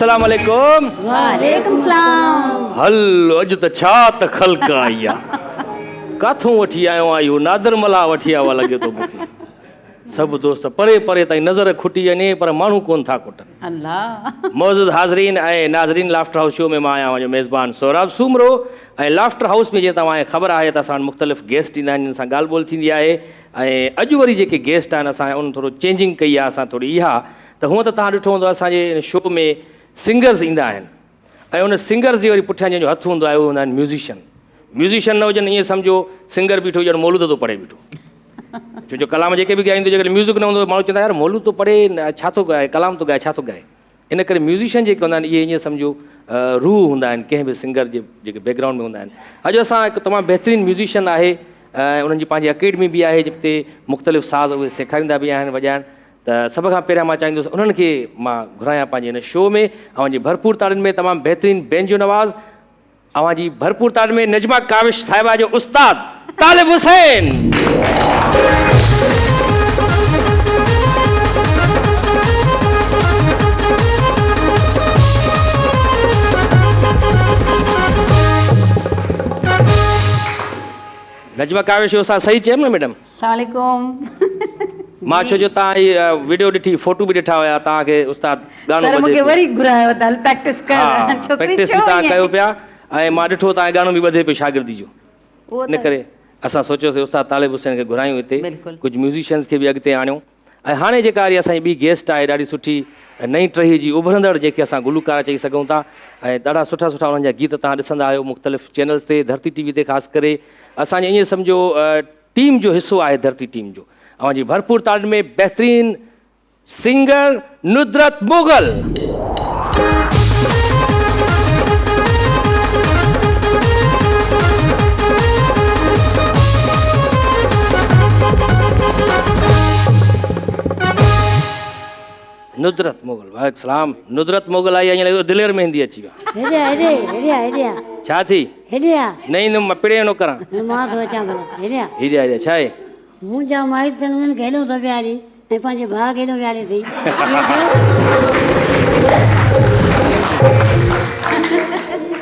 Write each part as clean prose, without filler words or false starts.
अस्सलाम वालेकुम। वालेकुम सलाम। हल अज त छा त खल्क आई आहे। काथों वठी आयो आहियो? नादर मला वठी आवा लॻे थो मूंखे। सभु दोस्त परे परे ताईं नज़र खुटी वञे पर माण्हू कोन था खुटनि। अल्लाह। मौजूद हाज़रीन ऐं नाज़रीन, लाफ्टर हाउस शो में मां आहियां मुंहिंजो मेज़बान सोहराब सूमरो। ऐं लाफ्टर हाउस में जीअं तव्हांखे ख़बर आहे त असां वटि मुख़्तलिफ़ गेस्ट ईंदा आहिनि, जिन सां ॻाल्हि ॿोल थींदी आहे। ऐं अॼु वरी जेके गेस्ट आहिनि असां उन थोरो चेंजिंग कई आहे असां थोरी इहा त हूअं त तव्हां ॾिठो हूंदो असांजे शो में सिंगर्स ईंदा आहिनि ऐं उन सिंगर्स जे वरी पुठियां जंहिंजो हथु हूंदो आहे उहे हूंदा आहिनि म्यूज़िशियन। म्यूज़िशियन न हुजनि ईअं सम्झो सिंगर बीठो हुजे मौलूद थो पढ़े बीठो। छो जो कलाम जेके बि ॻाईंदो जेकॾहिं म्यूज़िक न हूंदो माण्हू चवंदा यार मौलूद थो पढ़े छा थो ॻाए, कलाम थो ॻाए, छा थो ॻाए। इन करे म्यूज़िशियन जेके हूंदा आहिनि इहे ईअं सम्झो रूह हूंदा आहिनि कंहिं बि सिंगर जे जेके बैकग्राउंड में हूंदा आहिनि। अॼु असां हिकु तमामु बहितरीनु म्यूज़िशियन आहे ऐं उन्हनि जी पंहिंजी अकेडमी बि आहे जिते मुख़्तलिफ़ साज़ उहे सेखारींदा बि आहिनि वॼाइण। त सभ खां पहिरियां मां चाहींदुसि उन्हनि खे मां घुरायां पंहिंजे हिन शो में। अव्हांजी भरपूर ताड़ियुनि में तमामु बहितरीनु बेंजो नवाज़ अव्हांजी भरपूर ताड़ियुनि में नजमा काविश साहिबा जो उस्ताद तालिब हुसैन। नजमा काविश उस्ताद सही चयमि न मैडम? वालेकुम। मां छो जो तव्हां वीडियो ॾिठी फोटो बि ॾिठा हुया तव्हांखे उस्ताद गानो सर मूंखे वरी घुरायो त प्रैक्टिस कर। छोकिरी प्रैक्टिस बि तव्हां कयो पिया ऐं मां ॾिठो तव्हांजो गानो बि ॿधे पियो शागिर्दी जो। इन करे असां सोचियोसीं उस्ताद तालिब हुसैन खे घुरायूं हिते, कुझु म्यूज़िशियन्स खे बि अॻिते आणियूं। ऐं हाणे जेका वरी असांजी ॿी गेस्ट आहे ॾाढी सुठी नई टही जी उभरंदड़ जेके असां गुलूकार चई सघूं था ऐं ॾाढा सुठा सुठा उन्हनि जा गीत तव्हां ॾिसंदा आहियो मुख़्तलिफ़ चैनल्स ते, धरती टीवी ते ख़ासि करे। असांजे ईअं सम्झो टीम जो हिसो आहे धरती टीम जो। अव्हांजी भरपूर ताड़ियुनि में बहितरीन सिंगर नुदरत मुग़ल। नुदरत मुग़ल, वालेकुम सलाम। नुदरत मुग़ल आई ईअं लॻो दिलेर में ईंदी अची विया। छा थी? नहीं न मां पिड़े न करां। हेॾे छा आहे? मुंहिंजा माइट त उन्हनि खे हेॾो थो प्यारी ऐं पंहिंजे भाउ खे हेॾो प्यारी अथई।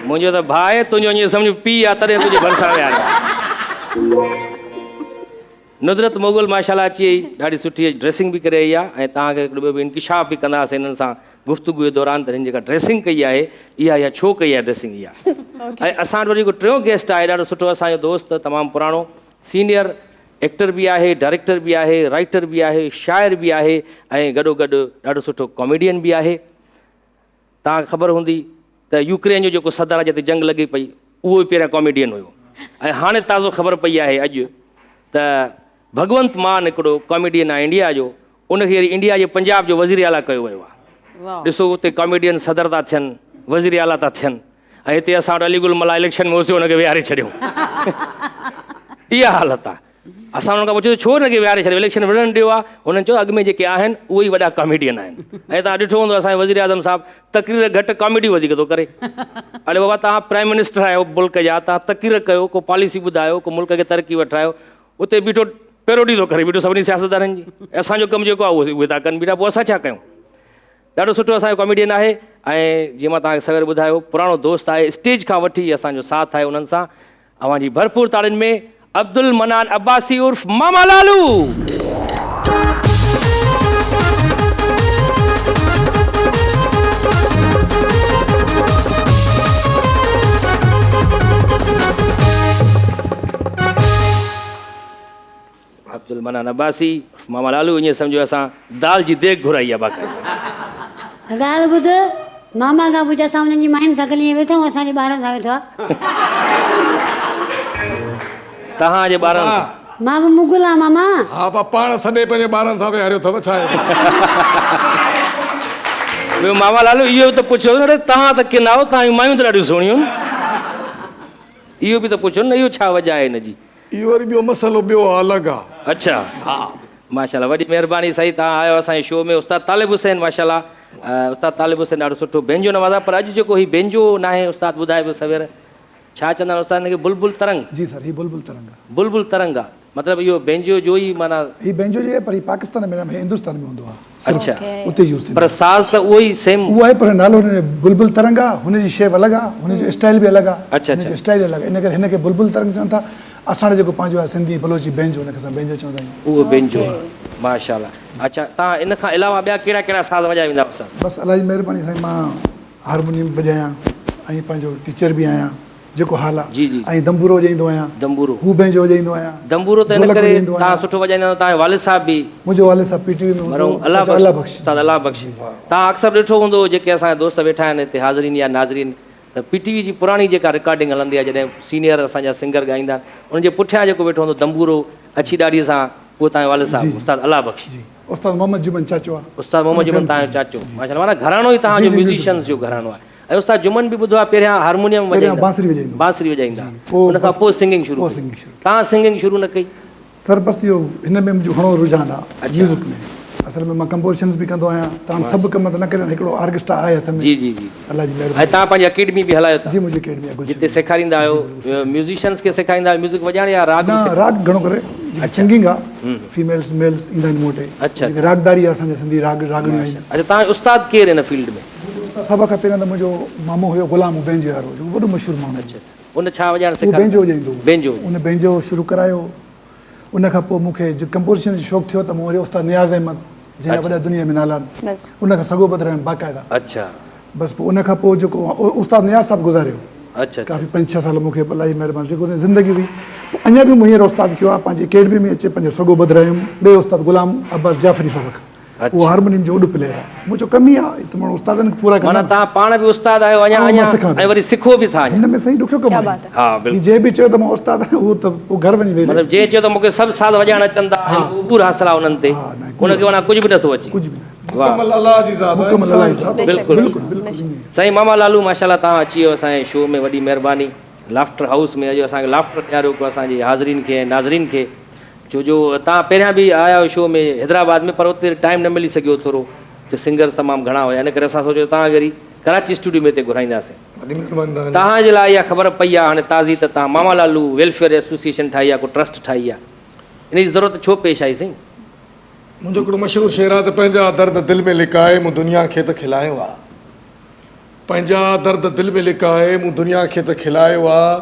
मुंहिंजो त भाउ आहे, तुंहिंजो ईअं सम्झ पीउ आहे तॾहिं तुंहिंजे भरिसां विया। नुदरत मुग़ल माशाल्लाह अची वई, ॾाढी सुठी ड्रेसिंग बि करे आई आहे ऐं तव्हांखे हिकिड़ो ॿियो बि इंकिशाफ़ बि कंदासीं हिननि सां गुफ़्तगू जे दौरान त हिन जेका ड्रेसिंग कई आहे इहा छो कई आहे ड्रेसिंग इहा। ऐं असां वटि वरी हिकु टियों गेस्ट आहे ॾाढो सुठो असांजो दोस्त, तमामु पुराणो सीनियर एक्टर बि आहे, डायरेक्टर बि आहे, राइटर बि आहे, शाइर बि आहे ऐं गॾोगॾु ॾाढो सुठो कॉमेडियन बि आहे। तव्हांखे ख़बर हूंदी त यूक्रेन जो जेको सदर आहे जिते जंग लॻी पई उहो बि पहिरियां कॉमेडियन हुयो ऐं हाणे ताज़ो ख़बर पई आहे अॼु त भगवंत मान हिकिड़ो कॉमेडियन आहे इंडिया जो, उनखे वरी इंडिया जे पंजाब जो वज़ीर आला कयो वियो आहे। ॾिसो उते कॉमेडियन सदर था थियनि, वज़ीर आला था थियनि ऐं हिते असां वटि अलीगुल मला इलेक्शन में उते हुनखे विहारे छॾियूं। इहा हालत आहे। असां हुन खां पुछियो छो हुनखे विहारे छॾियो, इलेक्शन विढ़णु ॾियो आहे। हुननि चयो अॻु में जेके आहिनि उहे ई वॾा कॉमेडियन आहिनि। ऐं तव्हां ॾिठो हूंदो असांजो वज़ीर आज़म साहिबु तक़रीर घटि कॉमेडी वधीक थो करे। अरे बाबा तव्हां प्राइम मिनिस्टर आहियो मुल्क जा, तव्हां तक़रीर कयो, को पॉलिसी ॿुधायो, को मुल्क खे तरक़ी वठायो। उते बीठो पैरोडी थो करे बीठो सभिनी सियासतदाननि जी। असांजो कमु जेको आहे उहे था कनि बीठा, पोइ असां छा कयूं। ॾाढो सुठो असांजो कॉमेडियन आहे ऐं जीअं मां तव्हांखे सवेर ॿुधायो पुराणो दोस्त आहे, स्टेज खां वठी असांजो साथ आहे उन्हनि सां। अव्हांजी भरपूर ताड़ियुनि में अब्दुल मनान अब्बासी उर्फ मामा लालू। अब्दुल मनान अब्बासी मामा लालू, ईअं सम्झो असां दाल जी देग घुराई आहे बाक़ाइदा। ॻाल्हि ॿुध, मामा खां पुछ, असां हुननि जी मायुनि सां गॾु ईअं वेठा आहियूं, असांजे ॿारनि सां वेठो आहे। तव्हांजे ॿारनि सां? मां बि मुग़ल आहियां मामा। हा पाण सॼे पंहिंजे ॿारनि सां विहारियो अथव छा आहे? ॿियो मामा लालू इहो त पुछो न, तव्हां त किन आहियो, तव्हांजी मायूं त ॾाढियूं सुहिणियूं। इहो बि त पुछो न, इहो छा वजह आहे हिनजी? इहो वरी ॿियो मसइलो ॿियो अलॻि आहे। अच्छा हा माशाल्लाह, वॾी महिरबानी। सही तव्हां आयो असांजे शो में। उस्ताद तालिब हुसैन माशाल्लाह, उस्ताद तालिब हुसैन ॾाढो सुठो बेंजो नवाज़ आहे। पर अॼु जेको हीउ बेंजो न आहे उस्ताद ॿुधाए पियो सवेर छा चवंदा आहिनि उस्ताद हिनखे? बुलबुल तरंग। जी सर, ही बुलबुल तरंग। बुलबुल तरंग आहे। मतिलबु इहो बेंजो जो ई माना ही बेंजो जो आहे पर ही पाकिस्तान में न हिंदुस्तान में हूंदो आहे सिर्फ़ु अच्छा उते यूज़ थींदो पर साज़ त उहो ई सेम उहो आहे पर नालो हुन बुलबुल तरंग आहे हुनजी शेप अलॻि आहे हुनजो स्टाइल बि अलॻि आहे अच्छा, हुनजो स्टाइल अलॻि आहे इन करे हिनखे बुलबुल तरंग चवनि था असां जेको पंहिंजो आहे सिंधी बलोची बेंजो हुनखे असां बेंजो चवंदा आहियूं उहो बेंजो माशाल्लाह अच्छा तव्हां इन खां अलावा ॿिया कहिड़ा कहिड़ा साज़ वॼाए वेंदा आहियो उस्ताद बसि इलाही महिरबानी साईं मां हारमोनियम वॼायां ऐं पंहिंजो टीचर बि आहियां जेको हाल जी, जी। आहे ऐं दंबूरो वॼाईंदो आहियां दंबूरो हू बेंजो वॼाईंदो आहियां दंबूरो त इन ढोलक करे वॼाईंदो तव्हां आहियां सुठो वॼाईंदा आहियो तव्हांजे वालिद साहिब बि मुंहिंजो वाले साहब पीटीवी में मरहूम हूंदो अलाह अलाह बख़्श बख़्श उस्ताद अलाह बख़्श तव्हां अक्सर ॾिठो हूंदो जेके असांजा दोस्त वेठा आहिनि हिते हाज़रीन या नाज़रीन त पीटीवी जी पुराणी जेका रिकॉर्डिंग हलंदी आहे जॾहिं सीनियर असांजा सिंगर ॻाईंदा आहिनि उनजे पुठियां जेको वेठो हूंदो दंबूरो अछी ॾाॾीअ सां उहो तव्हांजे वालिद साहिब उस्ताद अलाह बख़्श जी उस्ताद मोहम्मद जुमन चाचो आहे उस्ताद मोहम्मद जुमन तव्हांजो चाचो माशाल्लाह माना घरानो ई तव्हांजो म्यूज़िशियन्स जो घरानो आहे ऐं उस्ताद जुमन बि ॿुधो आहे पहिरियां हारमोनियम पहिरियां वॼाईंदा बांसुरी वॼाईंदो बांसुरी वॼाईंदा पोइ उन खां बसि पोइ सिंगिंग शुरू पोइ कई। सिंगिंग शुरू तव्हां सिंगिंग शुरू न कई सर बसि इहो हिन में मुंहिंजो घणो रुझान आहे म्यूज़िक में असल में मां कंपोज़िशन्स बि कंदो आहियां तव्हां सभु कम त न करियो हिकिड़ो ऑर्केस्ट्रा आहे हथ में जी जी जी अलाह जी ऐं महिरबानी तव्हां पंहिंजी अकेडमी बि हलायो था जी मुंहिंजी अकेडमी आहे जिते सेखारींदा आहियो म्यूज़िशियन्स खे सेखारींदा आहियो म्यूज़िक वॼाइण या राग न राग घणो करे सिंगिंग आहे फीमेल्स मेल्स ईंदा आहिनि मूं वटि अच्छा, जेके रागदारी आहे असांजे सिंधी रागड़ियूं आहिनि अच्छा तव्हांजो उस्ताद केरु हिन फील्ड में सभ खां पहिरियों त मुंहिंजो मामो हुयो गुलाम बेंजो वारो जेको वॾो मशहूरु माण्हू अच्छा उन छा वॼाइण उहो बेंजो सेखारियो वॼाईंदो बेंजो उन बेंजो शुरू करायो उन खां पोइ मूंखे कंपोज़िशन जो शौक़ु थियो त मूं वरी उस्ताद नियाज़ अहमद जंहिंजा वॾा दुनिया में नाला आहिनि उन खां सॻो बदिरायुमि बाक़ाइदा अच्छा बसि पोइ उन खां पोइ जेको उस्ताद नियाज़ साहिबु गुज़ारियो अच्छा काफ़ी 5-6 साल मूंखे इलाही महिरबानी जेको उन ज़िंदगी हुई पोइ अञा बि मूं हींअर उस्ताद कयो आहे पंहिंजी अकेडमी में अचे पंहिंजो सॻो बदिरायुमि ॿिए उस्ताद गुलाम अब्बास जाफ़री साहिब खां उहो हारमोनियम जो वॾो प्लेयर आहे मुंहिंजो कमी आहे त माण्हू उस्तादनि खे पूरा माना कंदा तव्हां पाण बि उस्ताद आहियो अञा ऐं मां अञा सिखां ऐं वरी सिखो बि था हिन में सही ॾुखियो कमु आहे हा बिल्कुलु जे बि चयो त मां उस्ताद आहियां उहो त पोइ घर वञी वेही रहे मतिलबु जे चयो त मूंखे सभु साज़ वॼाइण अचनि था उबूर हासिल आहे उन्हनि ते हा, न, उनखे माना कुझु बि नथो अचे कुझु बि न वाह मुकमल अलाह जी ज़ात आहे, मुकमल अलाह जी ज़ात। बिल्कुलु बिल्कुलु बिल्कुलु ईअं। साईं मामा लालू माशाल्लाह तव्हां अची वियो असांजे शो में वॾी महिरबानी लाफ्टर हाउस में अॼु असांखे लाफ्टर ॾियारियो को असांजे हाज़रीन खे ऐं नाज़रीन खे छो जो तव्हां पहिरियां बि आया आहियो शो में हैदराबाद में पर उते टाइम न मिली सघियो थोरो त सिंगर्स तमामु घणा हुया इन करे असां सोचियो तव्हां वरी कराची स्टूडियो में हिते घुराईंदासीं वॾी महिरबानी तव्हांजी। तव्हांजे लाइ इहा ख़बर पई आहे हाणे ताज़ी त तव्हां मामा लालू वेलफेयर एसोसिएशन ठाही आहे को ट्रस्ट ठाही आहे इन जी ज़रूरत छो पेश आई साईं मुंहिंजो हिकिड़ो मशहूरु शेर आहे त पंहिंजा दर्द दिलि में लिकाए मूं दुनिया खे त खिलायो आहे पंहिंजा दर्द दिलि में लिकाए मूं दुनिया खे त खिलायो आहे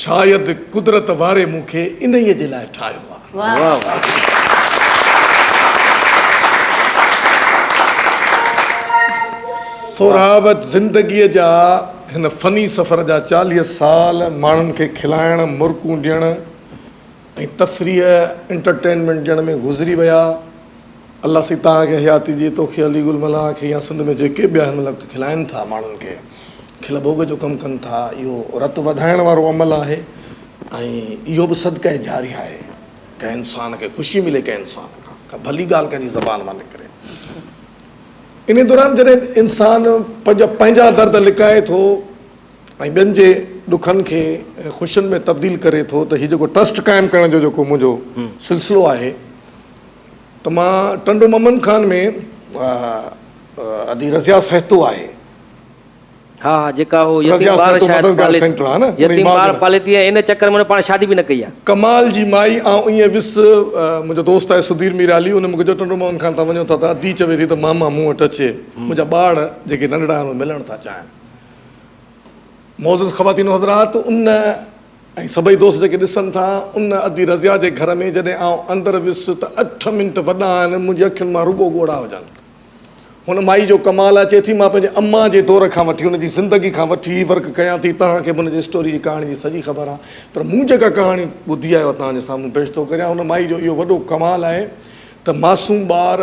शायदि कुदरत वारे मूंखे इन्हीअ जे लाइ ठाहियो आहे वाह वाह सोराबत ज़िंदगीअ जा हिन फ़नी सफ़र जा 40 साल माण्हुनि खे खिलाइण मुर्कूं ॾियण ऐं तफ़रीह एंटरटेनमेंट ॾियण में गुज़री विया अलाह सी तव्हांखे हयाती जी तोखे अली गुल मला खे या सिंध में जेके बि आहिनि मतिलबु खिलाइनि था माण्हुनि खे खिल भोग जो कमु कनि था इहो रत वधाइण वारो अमल आहे ऐं इहो बि सदके जारी आहे कंहिं इंसान खे ख़ुशी मिले कंहिं इंसान खां का भली ॻाल्हि कंहिंजी ज़बान मां निकिरे इन दौरान जॾहिं इंसानु पंहिंजा दर्द लिकाए थो ऐं ॿियनि जे ॾुखनि खे ख़ुशियुनि में तब्दील करे थो त हीउ जेको ट्रस्ट क़ाइमु करण जो जेको मुंहिंजो सिलसिलो आहे त मां टंडो ममन खान में अदी रज़िया सहतो आहे हा हा जेका हो रज़िया यतीम ॿार सहतो शायदि मददगार पाले सेंटर आहे न यतीम ॿार पाले थी ऐं इन चकर में उन पाण शादी बि न कई आहे कमाल जी माई ऐं ईअं विस मुंहिंजो दोस्त आहे सुधीर मीराली उन मूंखे चयो टंडो ममन खान था वञो था त अधी चवे थी त मामा मूं वटि अचे मुंहिंजा ॿार जेके नंढड़ा आहिनि मिलण था चाहिनि मौज़ूज़ ख़वातीन हज़रात उन ऐं सभई दोस्त जेके ॾिसनि था उन अदी रज़िया जे घर में जॾहिं आउं अंदरि वियुसि त 8 मिंट वॾा आहिनि मुंहिंजी अखियुनि मां रुॻो ॻोढ़ा हुजनि हुन माई जो कमाल अचे थी मां पंहिंजे अम्मा जे दौर खां वठी हुनजी ज़िंदगी खां वठी वर्क कयां थी तव्हांखे बि हुनजी स्टोरी जी कहाणी जी सॼी ख़बर आहे पर मूं जेका कहाणी ॿुधी आहे तव्हांजे साम्हूं पेश थो करियां हुन माई जो इहो वॾो कमाल आहे त मासूम ॿार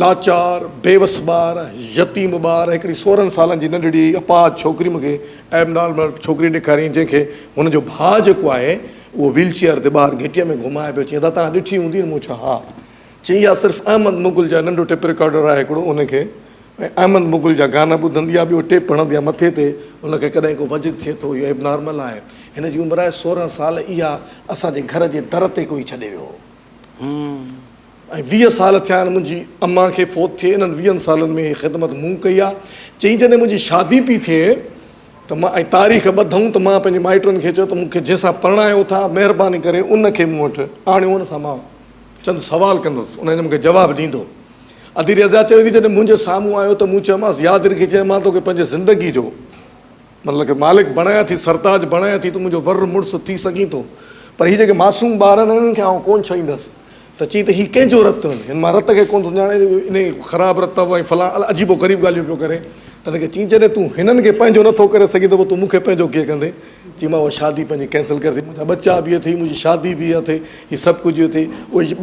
लाचार बेवस ॿार यतीम ॿार हिकिड़ी 16 सालनि जी नंढड़ी अपाहज छोकिरी मूंखे एबनॉर्मल छोकिरी ॾेखारी जंहिंखे हुनजो भाउ जेको आहे उहो व्हील चेयर ते ॿाहिरि घिटीअ में घुमाए पियो चईं तव्हां ॾिठी हूंदी मूं छा हा चई इहा सिर्फ़ु अहमद मुगल जा नंढो टेप रिकॉर्डर आहे हिकिड़ो उनखे ऐं अहमद मुगल जा गाना ॿुधंदी आहे ॿियो टेप हणंदी आहे मथे ते उनखे कॾहिं को वजिद थिए थो इहो एबनॉर्मल आहे हिन जी उमिरि आहे 16 साल इहा असांजे घर जे दर ते कोई छॾे वियो ऐं 20 साल थिया आहिनि मुंहिंजी अम्मा खे फोत थिए इन्हनि 20 सालनि में ख़िदमत मूं कई आहे चई जॾहिं मुंहिंजी शादी पई थिए त मां ऐं तारीख़ ॿधऊं त मां पंहिंजे माइटनि खे चयो त मूंखे जंहिंसां परिणायो था महिरबानी करे उनखे मूं वटि आणियो, उन सां मां चंद सवाल कंदुसि, उन मूंखे जवाबु ॾींदो। अदी रज़ा चवे थी जॾहिं मुंहिंजे साम्हूं आयो त मूं चयोमांसि यादि रखी चयो मां तोखे पंहिंजे ज़िंदगी जो मतिलबु की मालिक बणाया थी, सरताज बणाया थी, तूं मुंहिंजो वर मुड़ुसु थी सघीं थो, पर हीअ जेके मासूम ॿार आहिनि हिननि खे आउं कोन छॾींदुसि। त चई त हीउ कंहिंजो रतु आहिनि, हिन मां रत खे कोन सुञाणे, इन ख़राबु रत ऐं फलां अजीबो ग़रीब ॻाल्हियूं पियो करे। त हिनखे चई जॾहिं तूं हिननि खे पंहिंजो नथो करे सघीं त पोइ तूं मूंखे पंहिंजो कीअं कंदे? चई मां उहा शादी पंहिंजी कैंसिल करे, मुंहिंजा बच्चा बि थिए, मुंहिंजी शादी बि थिए, हीअ सभु कुझु थिए। उहे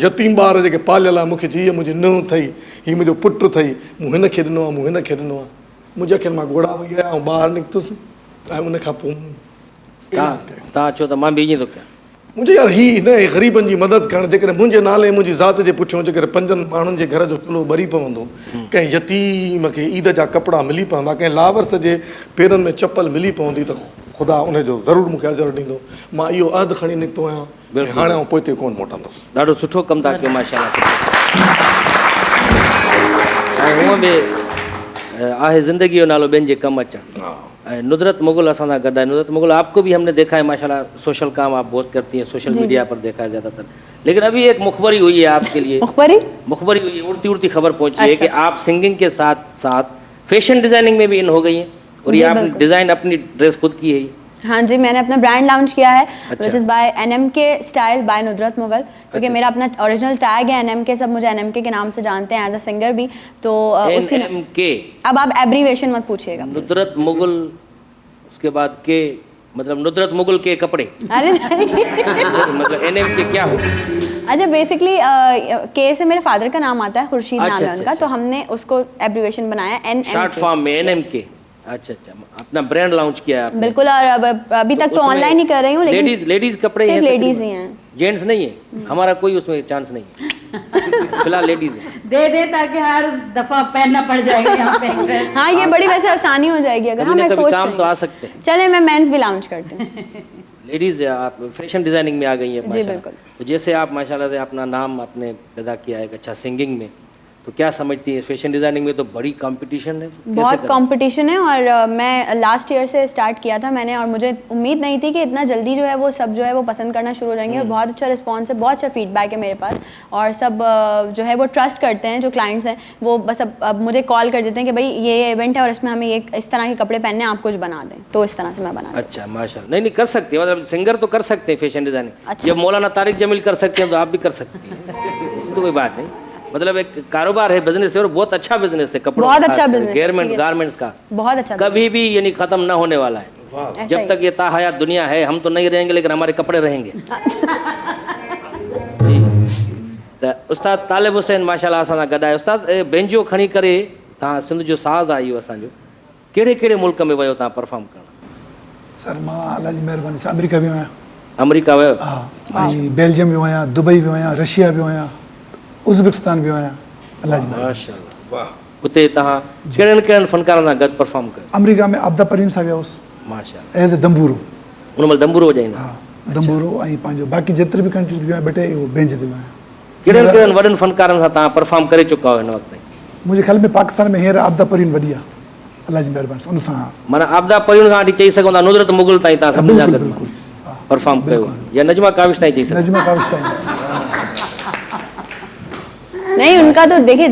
यतीम ॿार जेके पालियल आहे, मूंखे चई हीअ मुंहिंजी नुंहुं अथई, हीअ मुंहिंजो पुटु अथई, मूं हिनखे ॾिनो आहे, मूं हिनखे ॾिनो आहे। मुंहिंजे अखियुनि मां घोड़ा वही आया ऐं ॿाहिरि निकितुसि ऐं उनखां पोइ तव्हां चओ त मां बि ईअं थो कयां। मुंहिंजे यार हीअ न ग़रीबनि जी मदद करणु, जेकॾहिं मुंहिंजे नाले मुंहिंजी ज़ात जे पुठियां जेकॾहिं 5 माण्हुनि जे घर जो चुल्हो ॿरी पवंदो, कंहिं यतीम खे ईद जा कपिड़ा मिली पवंदा, कंहिं लावर्स जे पेरनि में चपल मिली पवंदी, त ख़ुदा उनजो ज़रूरु मूंखे अजर ॾींदो। मां इहो अहद खणी निकितो आहियां, हाणे आउं पोइ कोन मोटंदुसि। ॾाढो सुठो कमु था कयो माशाल्लाह। ऐं हूअं बि आहे ज़िंदगी जो नालो ॿियनि जे कमु अचणु। ऐं नुदरत मुगल असां सां गॾु आहे। नुदरत मुगल आपको भी हमने देखा है माशाल्लाह, सोशल काम आप बहुत करती हैं, सोशल मीडिया पर देखा है ज़्यादातर। लेकिन अभी एक मुखबरी हुई है आपके लिए, मुखबरी हुई है, उड़ती उड़ती खबर पहुंची है कि आप सिंगिंग के साथ साथ फैशन डिजाइनिंग में भी इन हो गई हैं, और ये आपने डिज़ाइन अपनी ड्रेस खुद की है। हाँ जी, मैंने अपना ब्रांड लॉन्च किया है, which is by NMK style by Nudrat Mughal, क्योंकि मेरा अपना ओरिजिनल टैग है NMK, सब मुझे NMK के नाम से जानते हैं एज अ सिंगर भी। तो उसी NMK, अब आप एब्रीवेशन मत पूछिएगा। नुदरत मुगल, उसके बाद के मतलब नुदरत मुगल के कपड़े। अरे नहीं मतलब NMK क्या हो? अच्छा, बेसिकली के से मेरे फादर का नाम आता है, खुर्शीद नाम है उनका, तो हमने उसको एब्रीवेशन बनाया NMK, शॉर्ट फॉर्म में NMK। अच्छा, अपना ब्रांड लॉन्च किया है बिल्कुल। और अभी तक तो ऑनलाइन ही कर रही हूँ, लेकिन लेडीज कपड़े सिर्फ हैं, लेडीज ही हैं, जेंट्स नहीं है। हमारा कोई उसमें चांस नहीं है, फिलहाल लेडीज है। दे ताकि हर दफा पहनना पड़ जाएगा यहाँ पे ड्रेस। हाँ, ये बड़ी वैसे आसानी हो जाएगी अगर कभी मैं ना कभी सोच काम रही तो आ हूँ। सकते हैं। चले मैं मेंस भी लॉन्च करती हूँ। लेडीज आप फैशन डिजाइनिंग में आ गई है जी बिल्कुल। तो जैसे आप माशाल्लाह से अपना नाम आपने पैदा किया है, अच्छा सिंगिंग में, तो क्या समझती है फैशन डिजाइनिंग में तो बड़ी कंपटीशन है, बहुत कंपटीशन है, और मैं लास्ट ईयर से स्टार्ट किया था मैंने, और मुझे उम्मीद नहीं थी कि इतना जल्दी जो है वो सब जो है वो पसंद करना शुरू हो जाएंगे, और बहुत अच्छा रिस्पॉन्स है, बहुत अच्छा फीडबैक है मेरे पास, और सब जो है वो ट्रस्ट करते हैं, जो क्लाइंट्स हैं वो बस अब मुझे कॉल कर देते हैं कि भाई ये इवेंट है और इसमें हमें ये इस तरह के कपड़े पहनने, आप कुछ बना दें, तो इस तरह से मैं बना। अच्छा माशाल्लाह, नहीं कर सकते हैं, मतलब सिंगर तो कर सकते हैं फैशन डिजाइनिंग। अच्छा। जब मौलाना तारिक जमील कर सकते हैं तो आप भी कर सकती हैं, इसमें तो कोई बात नहीं। मतलब एक कारोबार है, बिजनेस है, और बहुत अच्छा बिजनेस है, कपड़ों बहुत अच्छा बिजनेस, गारमेंट्स का बहुत अच्छा, कभी भी यानी खत्म ना होने वाला है। जब तक ये ताहयात दुनिया है, हम तो नहीं रहेंगे लेकिन हमारे कपड़े रहेंगे। जी, तो उस्ताद तालिब हुसैन माशाल्लाह असां सां गॾु आहे। उस्ताद बेंजो खणी करे तव्हां सिंध जो साज़ आहे इहो असांजो, कहिड़े कहिड़े मुल्क में वियो तव्हां परफॉर्म करणु? सर मां अलाह जी महिरबानी सां अमेरिका वियो आहियां। अमेरिका वियो? हा, ऐं बेल्जियम वियो आहियां, दुबई वियो आहियां, रशिया वियो आहियां, उज़्बेकिस्तान वियो आहियां। अलाह जी महिरबानी। माशाल्लाह। उते तव्हां कहिड़नि कहिड़नि फनकारनि सां गॾु परफॉर्म कयो? अमेरिका में आबदा परवीन सां विया हुउसि माशाल्लाह, एज़ ए दंबूरो। उन महिल दंबूरो वॼाईंदा? हा, दंबूरो, ऐं पंहिंजो बाक़ी जेतिरे बि कंट्रीज़ वियो आहियां बेटे, उहो बेंच ते वियो आहियां। कहिड़नि कहिड़नि वॾनि फनकारनि सां तव्हां परफॉर्म करे चुका आहियो हिन वक़्तु? मुंहिंजे ख़्याल में पाकिस्तान में हींअर आबदा परवीन वॾी आहे, अलाह जी महिरबानी सां उन सां। माना आबदा परवीन खां वठी चई सघूं था नुदरत मुगल ताईं तव्हां सभिनी सां बिल्कुलु गॾु बिल्कुलु परफॉर्म कयो, या नजमा काविश ताईं चई सघूं? नजमा काविश ताईं। नहीं, उनका तो देखिए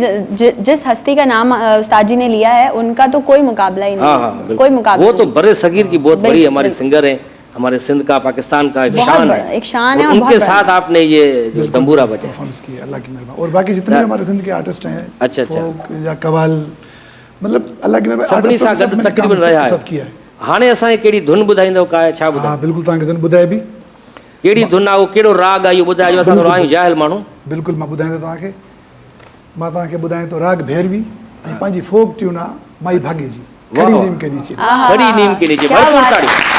जिस हस्ती का नाम उस्ताद जी ने लिया है, उनका तो कोई मुकाबला ही नहीं। हाँ, कोई मुकाबला वो तो नहीं। बड़े सगीर की बहुत बड़ी बिल्कुल, हमारी बिल्कुल। सिंगर है, हमारे सिंध का, पाकिस्तान का एक बहुत शान बड़ा, है, एक शान है, और और उनके बहुत साथ बड़ा। आपने ये जो तंबूरा बजाया। परफॉर्मेंस की, अल्लाह की मेहरबानी। और बाकी जितने भी हमारे सिंध के आर्टिस्ट हैं, अच्छा, अच्छा। फोक या कवाल, मतलब अल्लाह की मेहरबानी, सभिनी सां आर्टिस्ट गॾु मैंने तकरीबन काम रहिया सब आहियो। किया है। हाणे असांखे कहिड़ी धुन ॿुधाईंदव, का छा हा ॿुधायो? बिल्कुलु, तव्हांखे धुन ॿुधाए बि, कहिड़ी धुन आहे, उहो कहिड़ो राग आहे, इहो ॿुधाइजो, असां थोरो आहियूं जाहिल माण्हू। बिल्कुलु मां ॿुधायां थो तव्हांखे। मां तव्हांखे ॿुधायां थो राग भैरवी, ऐं पंहिंजी फोक ट्यून आहे माई भाग्य जी, खड़ी नीम के नीचे। खड़ी नीम के नीचे, क्या भरपूर बात है। ताड़ी।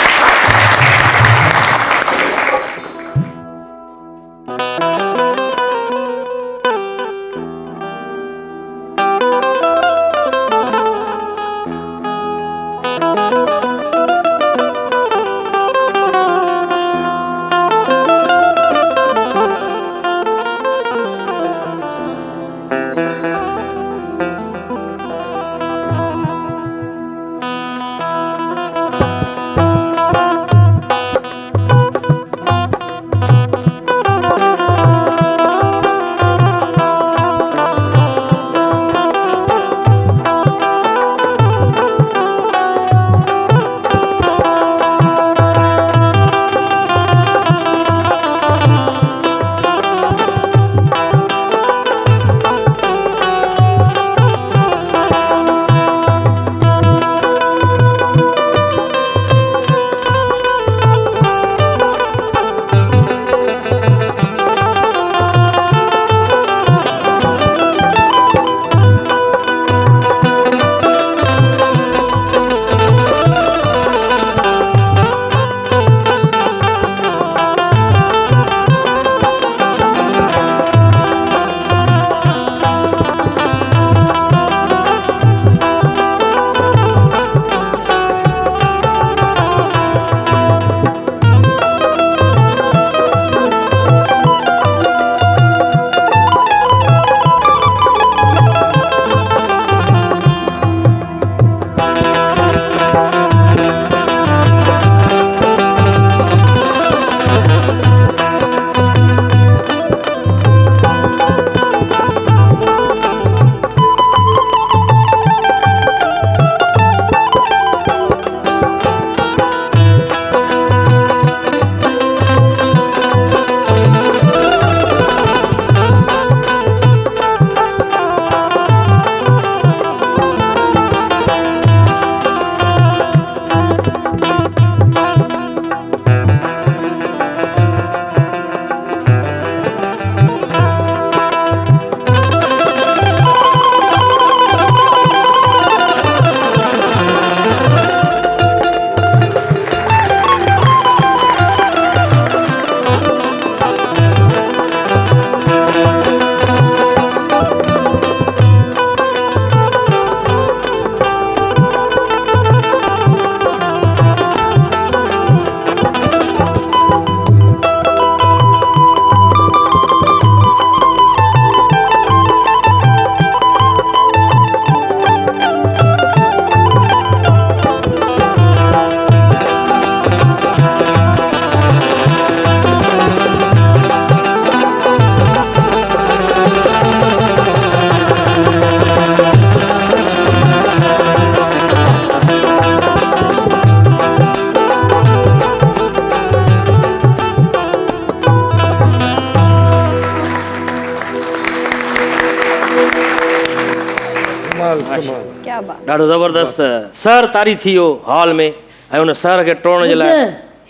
कमाल कमाल क्या बात। ॾाढो ज़बरदस्त सर तारी थी वियो हॉल में ऐं हुन सर खे टोड़ण जे लाइ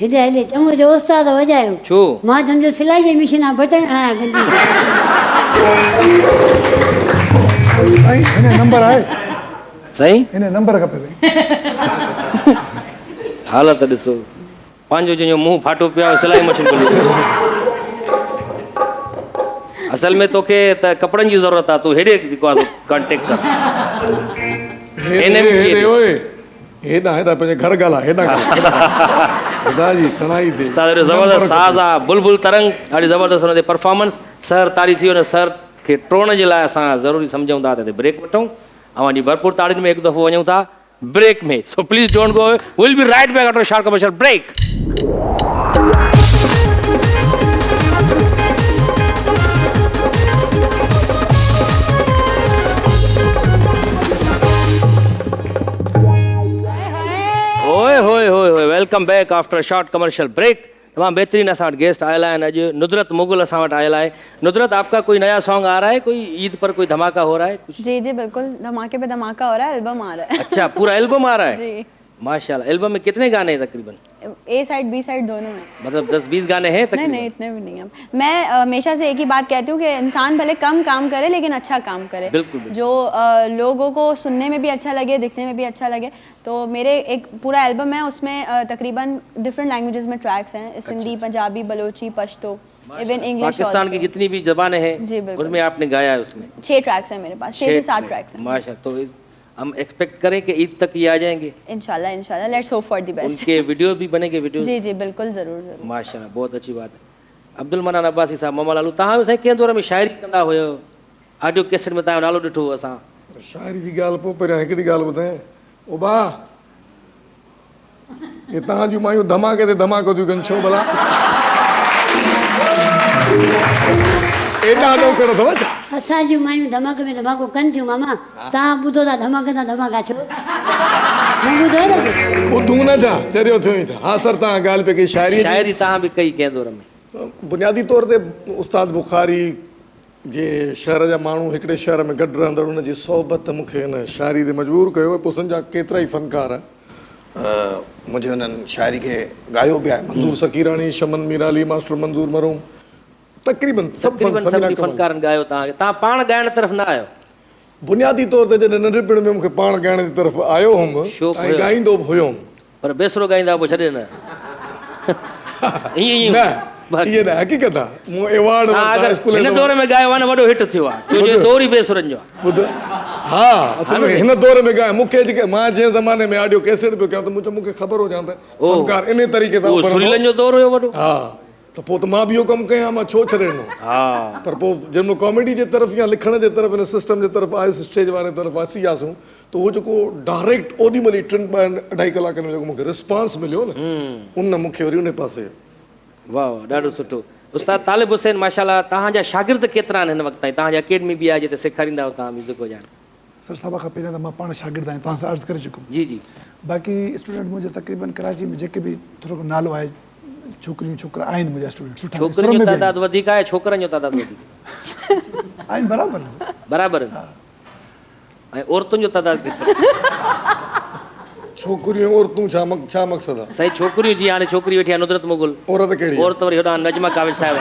हेॾे हेॾे चङो जो उस्ताद वॼायो छो मां सम्झो सिलाई जी मशीन आहे बटन हणां गंदी साईं हिन नंबर आहे साईं हिन नंबर खपे साईं हालत ॾिसो पंहिंजो जंहिंजो मुंहुं फाटो पियो आहे सिलाई मशीन खोली असल में तोखे त कपिड़नि जी ज़रूरत आहे तूं हेॾे जेको आहे कॉन्टेक्ट कर हेॾे ओए हेॾा हेॾा पंहिंजे घर ॻाल्हाए हेॾा ख़ुदा जी सणाई थिए ॾाढो ज़बरदस्त साज़ आहे बुलबुल तरंग ॾाढी ज़बरदस्त हुन ते परफॉर्मेंस सर तारी थी हुन सर खे टोड़ण जे लाइ असां ज़रूरी सम्झूं था त ब्रेक वठूं ऐं अॼु भरपूर ताड़ियुनि में हिकु दफ़ो वञूं था ब्रेक में so please don't go will be right back after short commercial break ओए होए होए होए welcome back after short commercial break तमाम बेहतरीन असां वटि गेस्ट आयल आहिनि अॼु नुदरत मुगल असां वटि आयल आहे नुदरत आपका कोई नया सॉन्ग आ रहा है कोई ईद पर कोई धमाका हो रहा है कुछ जी जी बिल्कुल धमाके पे धमाका हो रहा है, एल्बम आ रहा है। अच्छा पूरा एल्बम आ रहा है जी माशाल्लाह एल्बम में कितने गाने हैं तकरीबन ए साइड बी साइड दोनों में। मतलब 10-20 गाने हैं नहीं तकरीबन नहीं इतने भी नहीं है। मैं हमेशा से एक ही बात कहती हूँ कि इंसान भले कम काम करे लेकिन अच्छा काम करे। बिल्कुल, बिल्कुल। जो लोगों को सुनने में भी अच्छा लगे, दिखने में भी अच्छा लगे। तो मेरे एक पूरा एल्बम है, उसमें तकरीबन डिफरेंट लैंग्वेजेस में ट्रैक्स हैं, सिंधी, पंजाबी, बलोची, पश्तो, इवन इंग्लिश। पाकिस्तान की जितनी भी जबानें हैं जी, बिल्कुल। उसमें आपने गाया है उसमें 6 ट्रैक्स हैं मेरे पास, 6 से 7 ट्रैक्स हैं। माशाल्लाह तो हम एक्सपेक्ट करें कि ईद तक ये आ जाएंगे इंशाल्लाह इंशाल्लाह, let's hope for the best. उनके वीडियो भी बनेंगे वीडियो जी जी बिल्कुल ज़रूर ज़रूर। माशाल्लाह बहुत अच्छी बात है अब्दुल मनान अब्बासी साहब ममा लालू तव्हां साईं कंहिं दौर में शाइरी कंदा हुयो ऑडियो कैसेट में तव्हांजो नालो ॾिठो असां शाइरी जी ॻाल्हि पोइ पहिरियां हिकिड़ी ॻाल्हि ॿुधाए ओ भाउ ये तव्हां जूं मायूं धमाके ते धमाको थियूं कनि छो भला एॾा नौकर अथव छा असांजूं मायूं धमाके में धमाको कनि थियूं मामा तव्हां ॿुधो था धमाके सां धमाका छो न ॿुधो न ॿुधूं न छा चरियो थियो ई छा हा सर तव्हां ॻाल्हि पिया कई शाइरी तव्हां बि कई कंहिं दौर में बुनियादी तौर ते उस्ताद बुखारी जे शहर जा माण्हू हिकिड़े शहर में गॾु रहंदड़ उन जी सोबत मूंखे हिन शाइरी ते मजबूर कयो पोइ सम्झा केतिरा ई फनकार मुंहिंजे हुननि शाइरी खे ॻायो बि आहे मंज़ूर सकीराणी शमन मीराली मास्टर मंज़ूर मरूम तक़रीबन सभिनी फनकारनि ॻायो तव्हां पाण ॻाइण तरफ़ न आयो बुनियादी तौर ते जॾहिं नंढपिण में मूंखे पाण ॻाइण जी तरफ़ आयो हुउमि शौक़ु ऐं ॻाईंदो बि हुयुमि पर बेसरो ॻाईंदा पोइ छॾे न ईअं न इहे न हक़ीक़त आहे मूं एवॉर्ड हिन दौर में ॻायो आहे न वॾो हिट थियो आहे छो जो दौर ई बेसुरनि जो आहे ॿुध हा असल में हिन दौर में ॻाए मूंखे जेके मां जंहिं ज़माने में ऑडियो कैसेट पियो कयां त मूंखे ख़बर हुजां त फनकार इन तरीक़े सां सुरीलनि जो दौर हुयो वॾो हा त पोइ त मां बि इहो कमु कयां मां छो छॾिणो हा पर पोइ जंहिंमहिल कॉमेडी जे तरफ़ या लिखण जे तरफ़ हिन सिस्टम जे तरफ़ आयुसि स्टेज वारे तरफ़ अची वियासीं त उहो जेको डायरेक्ट ओॾी महिल 2.5 कलाकनि में जेको मूंखे रिस्पॉन्स मिलियो न उन मूंखे वरी उन पासे वाह वाह ॾाढो सुठो उस्ताद तालिब हुसैन माशाल्लाह तव्हांजा शागिर्द केतिरा आहिनि हिन वक़्त ताईं तव्हांजी अकेडमी बि आहे जिते सेखारींदा आहियो तव्हां म्यूज़िक वॼाइण सर सभु खां पहिरियों त मां पाण शागिर्द आहियां तव्हां सां अर्ज़ु करे चुकुमि जी जी बाक़ी स्टूडेंट मुंहिंजे तक़रीबन कराची में जेके बि थोरो नालो आहे छोकिरियूं छोकिरा आहिनि मुंहिंजा स्टूडेंट सुठा छोकिरियुनि जो तइदादु वधीक आहे छोकिरनि जो तइदादु वधीक आहिनि बराबरि बराबरि ऐं औरतुनि जो तइदादु केतिरो छोकिरियूं औरतूं छा मक़सदु आहे सही छोकिरियूं जीअं हाणे छोकिरी वेठी आहे नुदरत मुगल औरत कहिड़ी औरत वरी होॾां नजमा काविज साहिब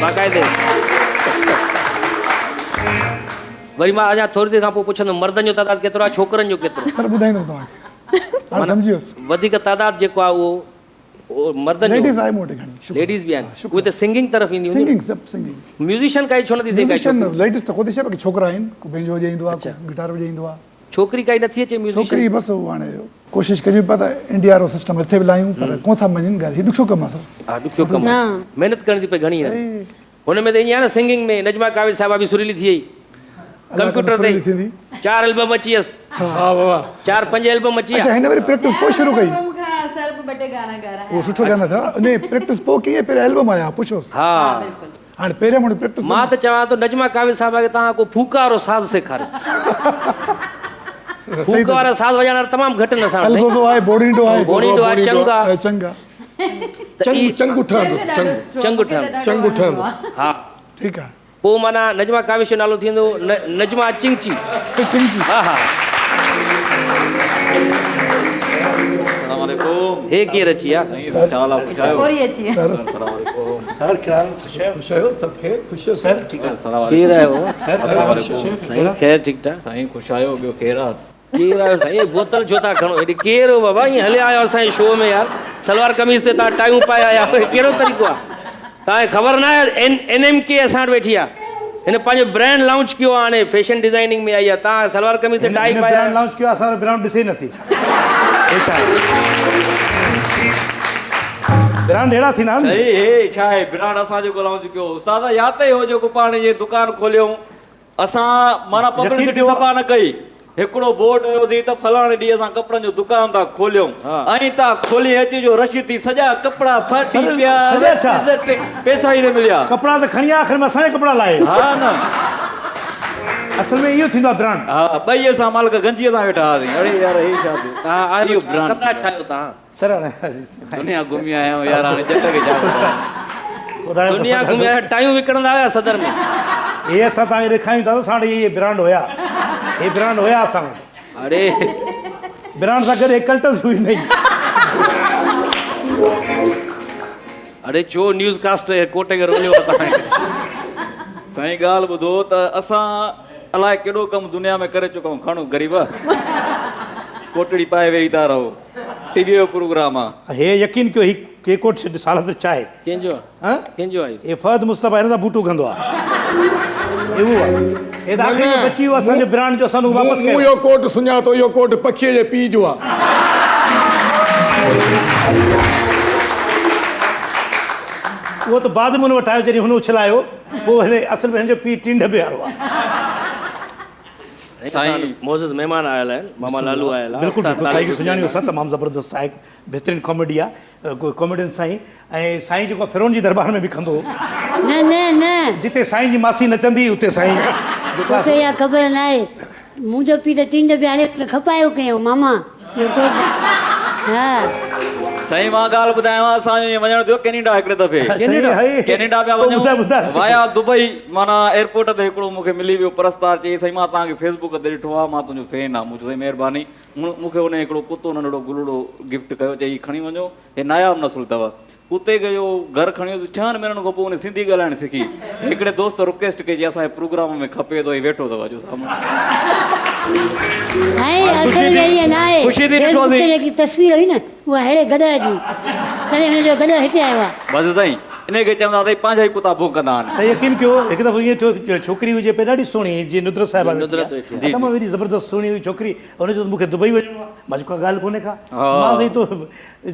बाक़ाइदे वरी मां अञा थोरी देरि खां पोइ पुछंदुमि मर्दनि जो तइदादु केतिरो आहे छोकिरनि जो केतिरो सर ॿुधाईंदुमि तव्हांखे हाणे सम्झी वियुसि वधीक तइदादु जेको आहे उहो मर्दनि लेडीज़ जो आहे मूं वटि घणी लेडीज़ बि आहिनि उहे त सिंगिंग तरफ़ ईंदियूं सिंगिंग सभु सिंगिंग म्यूज़िशियन काई छो नथी थिए म्यूज़िशियन लेडीज़ त ख़ुदि छा बाक़ी छोकिरा आहिनि को बैंजो वॼाईंदो आहे को गिटार वॼाईंदो आहे छोकिरी काई नथी अचे म्यूज़िशियन छोकिरी बसि हू हाणे कोशिशि करियूं पिया त इंडिया वारो सिस्टम हथे बि लायूं पर कोन था मञनि ॻाल्हि हीउ ॾुखियो कमु आहे सर हा ॾुखियो कमु आहे महिनत करणी थी पए घणी हुन में त ईअं आहे न सिंगिंग में नजमा काविज साहिबा बि सुरीली थी वई कंप्यूटर ते थींदी 4 एल्बम अची वियसि हा बाबा 4-5 एल्बम अची अच्छा विया हिन वरी प्रैक्टिस पोइ शुरू कई सर पे बटे गाना गा रहा है उहो सुठो गाना था अने प्रैक्टिस पोइ कीअं पहिरियों एल्बम आया पुछोसि हा हाणे पहिरियों माण्हू प्रैक्टिस मां त चवां थो नजमा काविज साहिबा खे तव्हां को फूका वारो साज़ सेखारियो फूका वारा साज़ वॼाइण तमामु घटि न सां अलगोज़ो आहे बोड़ींडो आहे बोड़ींडो आहे चंगा चंगा चंगु ठहंदुसि चंगु ठहंदो चंगु ठहंदुसि हा ठीकु आहे पोइ माना नजमा कावेश जो नालो थींदो नजमा चिंची। हा हा हे केरु अची आहे? और ये अच्छी है सर क्या खुश आहियो? सब खे खुश हो सर? केरु आयो साईं? ख़ैर ठीकु ठाक साईं ख़ुशि आहियो ॿियो केरु आहे? केरु आयो साईं? बोतल छो था खणो? हेॾे केरु हो बाबा? ईअं हलिया आयो असांजे शो में यार, सलवार कमीज़ ते तव्हां टायूं पाए आया, कहिड़ो तरीक़ो आहे? तव्हांखे ख़बर न आहे NMK असां वटि वेठी आहे, हिन पंहिंजो ब्रांड लॉन्च कयो आहे, हाणे फैशन डिज़ाइनिंग में आई आहे, तव्हां सलवार कमीज़ ते टाई पाए ब्रांड लॉन्च किया असां ब्रांड ॾिसे नथी ब्रांड अहिड़ा थींदा आहिनि। सही हे छा आहे ब्रांड असां जेको लॉन्च कयो उस्ताद यादि हो जेको पाण जे दुकान खोलियऊं असां माना पब्लिसिटी सफ़ा न कई, हिकिड़ो बोर्ड हुयो त फलाणे ॾींहुं असां कपिड़नि जो दुकान था खोलियऊं ऐं तव्हां खोली अची जो रशी थी सॼा कपिड़ा फाटी पिया, पैसा ई न मिलिया। कपिड़ा त खणी आख़िर में असांजा कपिड़ा लाहे। हा न असल में इहो थींदो आहे ब्रांड। हा ॿई असां मालिक गंजीअ सां वेठा हुआसीं, अड़े यार हे छा थियो? तव्हां आयो इहो ब्रांड कपिड़ा ठाहियो तव्हां? सर दुनिया घुमी आया आहियूं यार, हाणे जट खे छा ॿुधायां। दुनिया घुमिया टायूं विकिणंदा हुया सदर में। हे असां तव्हांखे ॾेखारियूं था साढ़े इहे ब्रांड हुया, हे ब्रांड हुया असां वटि। अरे ब्रांड सां गॾु एकल्टस बि हुई नहीं। अरे चो न्यूज़ कास्ट कोटे खे रोलियो तव्हां। साईं ॻाल्हि ॿुधो त असां अलाए केॾो कमु दुनिया में करे चुका आहियूं, खणो ग़रीब कोटड़ी पाए वेही था रहो, टीवी जो प्रोग्राम आहे। हे यकीन कयो ही के कोट साल त चाहे कंहिंजो हां कंहिंजो आहे? हे फहद मुस्तफ़ा हिन सां बूटू कंदो आहे। एवो आहे हे त आख़िर में बची वियो असांजे ब्रांड जो, असां वापसि मूं कयो। इहो कोट सुञातो, इहो कोट पखीअ जे पीउ जो आहे। उहो त बाद में हुन वटि आयो जॾहिं हुन उछलायो, पोइ हिन असल में हिन जो पीउ टींड बि वारो आहे। साईं मोज़िज़ महिमान आयल आहिनि, मामा लालू आयल आहे। बिल्कुलु बिल्कुलु साईं खे सुञाणियो असां, तमामु ज़बरदस्त आहे, बहितरीनु कॉमेडी आहे, कॉमेडियन साईं। ऐं साईं जेको फिरोन जी दरबार में बि कंदो हो, न न न जिते साईं जी मासी नचंदी उते साईं मूंखे इहा ख़बर न आहे, मुंहिंजो पीउ त टींड बि हाणे खपायो कयूं मामा। हा साईं मां ॻाल्हि ॿुधायांव, असांजो ईअं वञणु थियो कैनेडा हिकिड़े दफ़े, कैनेडा पिया वञूं वाया दुबई, माना एयरपोर्ट ते हिकिड़ो मूंखे मिली वियो परस्तार, चई साईं मां तव्हांखे फेसबुक ते ॾिठो आहे, मां तुंहिंजो फैन आहे। मूंखे साईं महिरबानी, मूंखे हुन हिकिड़ो कुतो नंढड़ो गुलड़ो गिफ्ट कयो, चई खणी वञो, हे नायाब नसुल अथव। कुते खे जो घरु खणी वियो 6 महीननि खां पोइ हुन सिंधी ॻाल्हाइणु सिखी। हिकिड़े दोस्त रिक्वेस्ट कई, असांजे प्रोग्राम में खपे थो, हीउ वेठो अथव जो साम्हूं। ख़ुशी थी ॾिठो जेकी तस्वीर हुई न उहा अहिड़े गॾ जी, तॾहिं हुनजो गॾ हिते आयो आहे। बसि साईं इन खे चवंदा अथई पंहिंजा ई कुता भूकंदा आहिनि। साईं यकीन कयो हिकु दफ़ो ईअं थियो, छोकिरी हुजे पे ॾाढी सुहिणी, जीअं नुदरत साहिबा तमामु वॾी ज़बरदस्त सुहिणी हुई छोकिरी, हुन चयो मूंखे दुबई वञिणो आहे। मां जेको ॻाल्हि कोन्हे का, मां साईं तो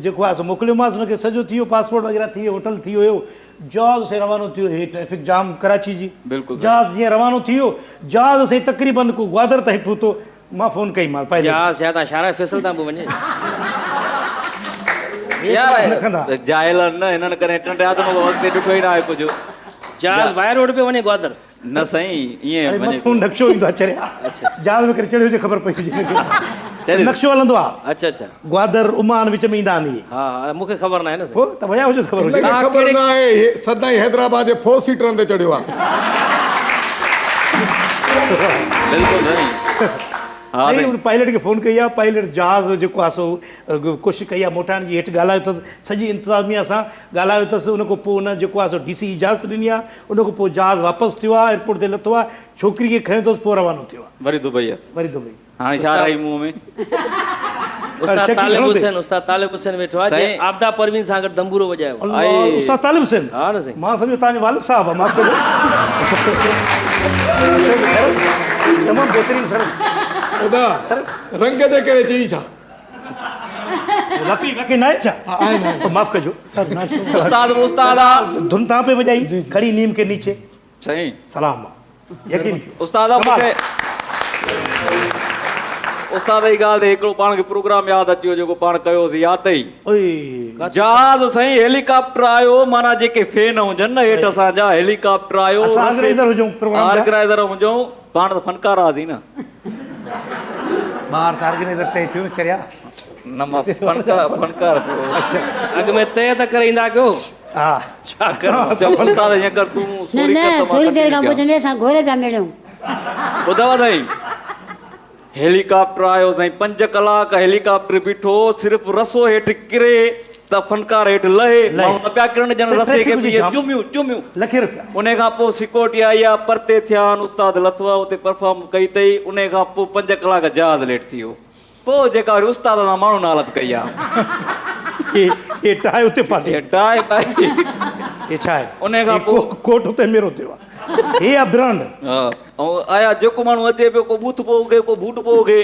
जेको आहे सो मोकिलियोमांसि, हुनखे सॼो थी वियो, पासपोर्ट वग़ैरह थी वियो, होटल थी वियो, जहाज़ से रवानो थियो, हे ट्रैफिक जाम कराची जी, बिल्कुलु जहाज़ जीअं रवानो थी वियो, जहाज़ साईं तक़रीबन को ग्वादर ताईं पहुतो। मां फ़ोन कई मां पायलट तव्हां शारा फैसल तां पोइ वञे यार जाइलनि न हिननि करे टिनि आदम वक़्तु ॾिठो ई न आहे कुझु। जहाज़ बाहिरि रोड पे वञे ग्वादर? न साईं ईअं वञे मथां नक्शो ईंदो आहे चढ़िया, जहाज़ में करे चढ़ियो हुजे ख़बर पई हुजे नक्शो हलंदो आहे। अच्छा अच्छा ग्वादर उमान विच में ईंदा आहिनि इहे। हा मूंखे ख़बर न आहे न। पोइ त विया हुजो ख़बर हुजे। ख़बर न आहे, सदाईं हैदराबाद जे 4 सीटरनि ते चढ़ियो आहे। बिल्कुलु साईं। हा साईं पायलट खे फ़ोन कई आहे, पायलट जहाज़ जेको आहे सो कोशिशि कई आहे मोटाइण जी, हेठि ॻाल्हायो अथसि, सॼी इंतिज़ामिया सां ॻाल्हायो अथसि, उन खां पोइ उन जेको आहे सो DC इजाज़त ॾिनी आहे, उन खां पोइ जहाज़ वापसि थियो आहे, एयरपोर्ट ते लथो आहे, छोकिरी खे खयो अथसि, पोइ रवानो थियो आहे वरी दुबई वरी दुबई। हाणे छा रही मुंहं में? उस्ताद तालिब हुसैन वेठो आहे, जंहिं आबदा परवीन सां गॾु दंबूरो वॼायो। उस्ताद तालिब हुसैन? हा न साईं, मां सम्झो तव्हांजो वालिद साहिबु आहे, माफ़ कजो। तमामु बहितरीनु सर। रंग जे करे चई छा? वाकई न आहे छा? तो माफ़ कजो सर। उस्ताद धुन तव्हां पे वॼाई, खड़ी नीम के नीचे। साईं सलाम यकीन उस्ताद मूंखे उस्ताद जी ॻाल्हि ते हिकिड़ो पाण खे प्रोग्राम यादि अची वियो जेको पाण कयोसीं, यादि अथई? जहाज़ साईं हेलीकॉप्टर आयो, माना जेके फैन हुजनि न हेठि असांजा, हेलीकॉप्टर आयो, ऑर्गेनाइज़र हुजूं प्रोग्राम हुजूं, पाण त फनकार हुआसीं न। ॿार त ऑर्गेनाइज़र तय थियो न चरिया। न मां फनकार अच्छा अॻु में तय त करे ईंदा कयो, हा छा कर चपल सां ईअं कर तूं न सोरी न कर त मां थोरी कटे देरि खां थी पोइ चवंदे असां घोड़े पिया मिलूं ॿुधाव साईं हेलीकॉप्टर आयो साईं 5 कलाक हेलीकॉप्टर बीठो सिर्फ़ रसो हेठि किरे त फनकार हेठि लहे माण्हू न पिया किरण ॼण रसे खे बि चुमियूं चुमियूं लखे रुपया उन खां पोइ सिक्योरिटी आई आहे परते थिया आहिनि उस्ताद लथो आहे उते परफॉर्म कई अथई उन खां पोइ 5 कलाक जहाज़ लेट थी वियो पोइ जेका वरी उस्ताद सां माण्हू न हालत कई आहे ये टाइ उते पाटी टाइ पाई ये छा आहे उन खां पोइ कोट उते मेरो थियो आहे हे आहे ब्रांड हा ऐं आया जेको माण्हू अचे पियो को बूथ पियो उगे को बूट पियो उगे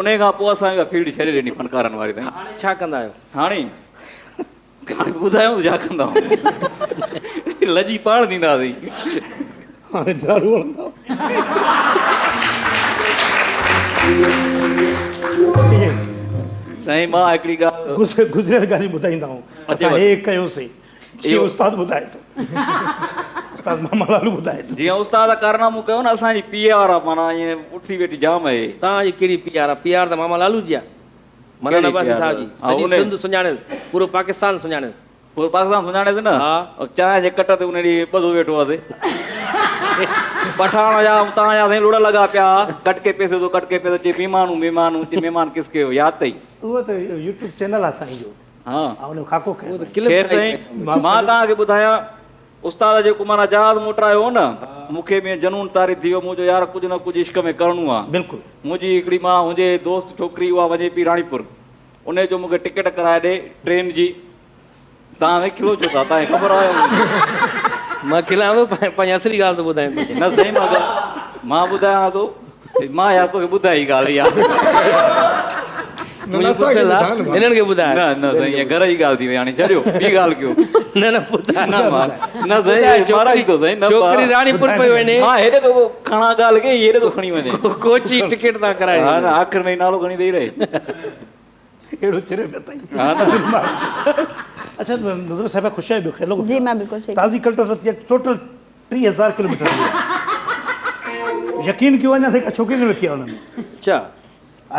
उन खां पोइ असांखे फील्ड छॾे ॾिनी फनकारनि वारी ताईं हाणे छा कंदा आहियो हाणे ॿुधायूं छा कंदा लजी पाण ॾींदासीं हाणे दारू हलंदा साईं मां हिकिड़ी ॻाल्हि गुज़रियल ॻाल्हियूं ॿुधाईंदा आहियूं असां हे कयोसीं जीअं उस्ताद ॿुधाए थो उस्ताद मामा लालू ॿुधाए थो जीअं उस्ताद कारनामो कयो न असांजी PR आहे माना ईअं उथी वेठी जाम आहे तव्हांजी कहिड़ी PR आहे PR त मामा लालू जी आहे मना नवाज़ साहब जी सॼी सिंध सुञाणे पूरो पाकिस्तान सुञाणे पूरो पाकिस्तान सुञाणेसि न हा चांहि जे कट ते उन ॾींहुं ॿधो वेठो हुआसीं पठाण जा तव्हांजा साईं लुड़ लॻा पिया कटके पैसे थो कटके पैसे चए महिमानूं महिमानूं चए महिमान किसके हो यादि अथई उहो त यूट्यूब चैनल आहे साईं जो हा उन खाको कयो ख़ैर साईं मां तव्हांखे ॿुधायां उस्ताद जेको माना जहाज़ मोटायो हो न मूंखे बि जनून तारी थी वियो मुंहिंजो यार कुझु न कुझु इश्क में करिणो आहे बिल्कुलु मुंहिंजी हिकिड़ी मां मुंहिंजे दोस्त छोकिरी उहा वञे पई राणीपुर उन जो मूंखे टिकट कराए ॾे ट्रेन जी तव्हां खिलो छो था तव्हांखे ख़बर आहे मां खिलां पंहिंजी असली ॻाल्हि थो ॿुधायां न साईं मां ॿुधायां थो मां यार तोखे ॿुधाई ॻाल्हि इहा हिननि खे ॿुधाए न न साईं इहा घर जी ॻाल्हि थी वई हाणे छॾियो ॿी ॻाल्हि कयो न न ॿुधाए न साईं माराई थो साईं न छोकिरी राणीपुर पई वञे हा हेॾे थो खणा ॻाल्हि खे हेॾे थो खणी वञे कोची टिकट था कराए हा न आख़िर में नालो खणी ॾेई रहे अहिड़ो चिरे पियो अथई हा न अच्छा नज़र साहिबा ख़ुशि आहे ॿियो खेलो जी मैं बिल्कुल सही ताज़ी कल्टस वरिती आहे टोटल 30,000 किलोमीटर यकीन कयो अञा ताईं छोकिरी न वेठी आहे हुन में अच्छा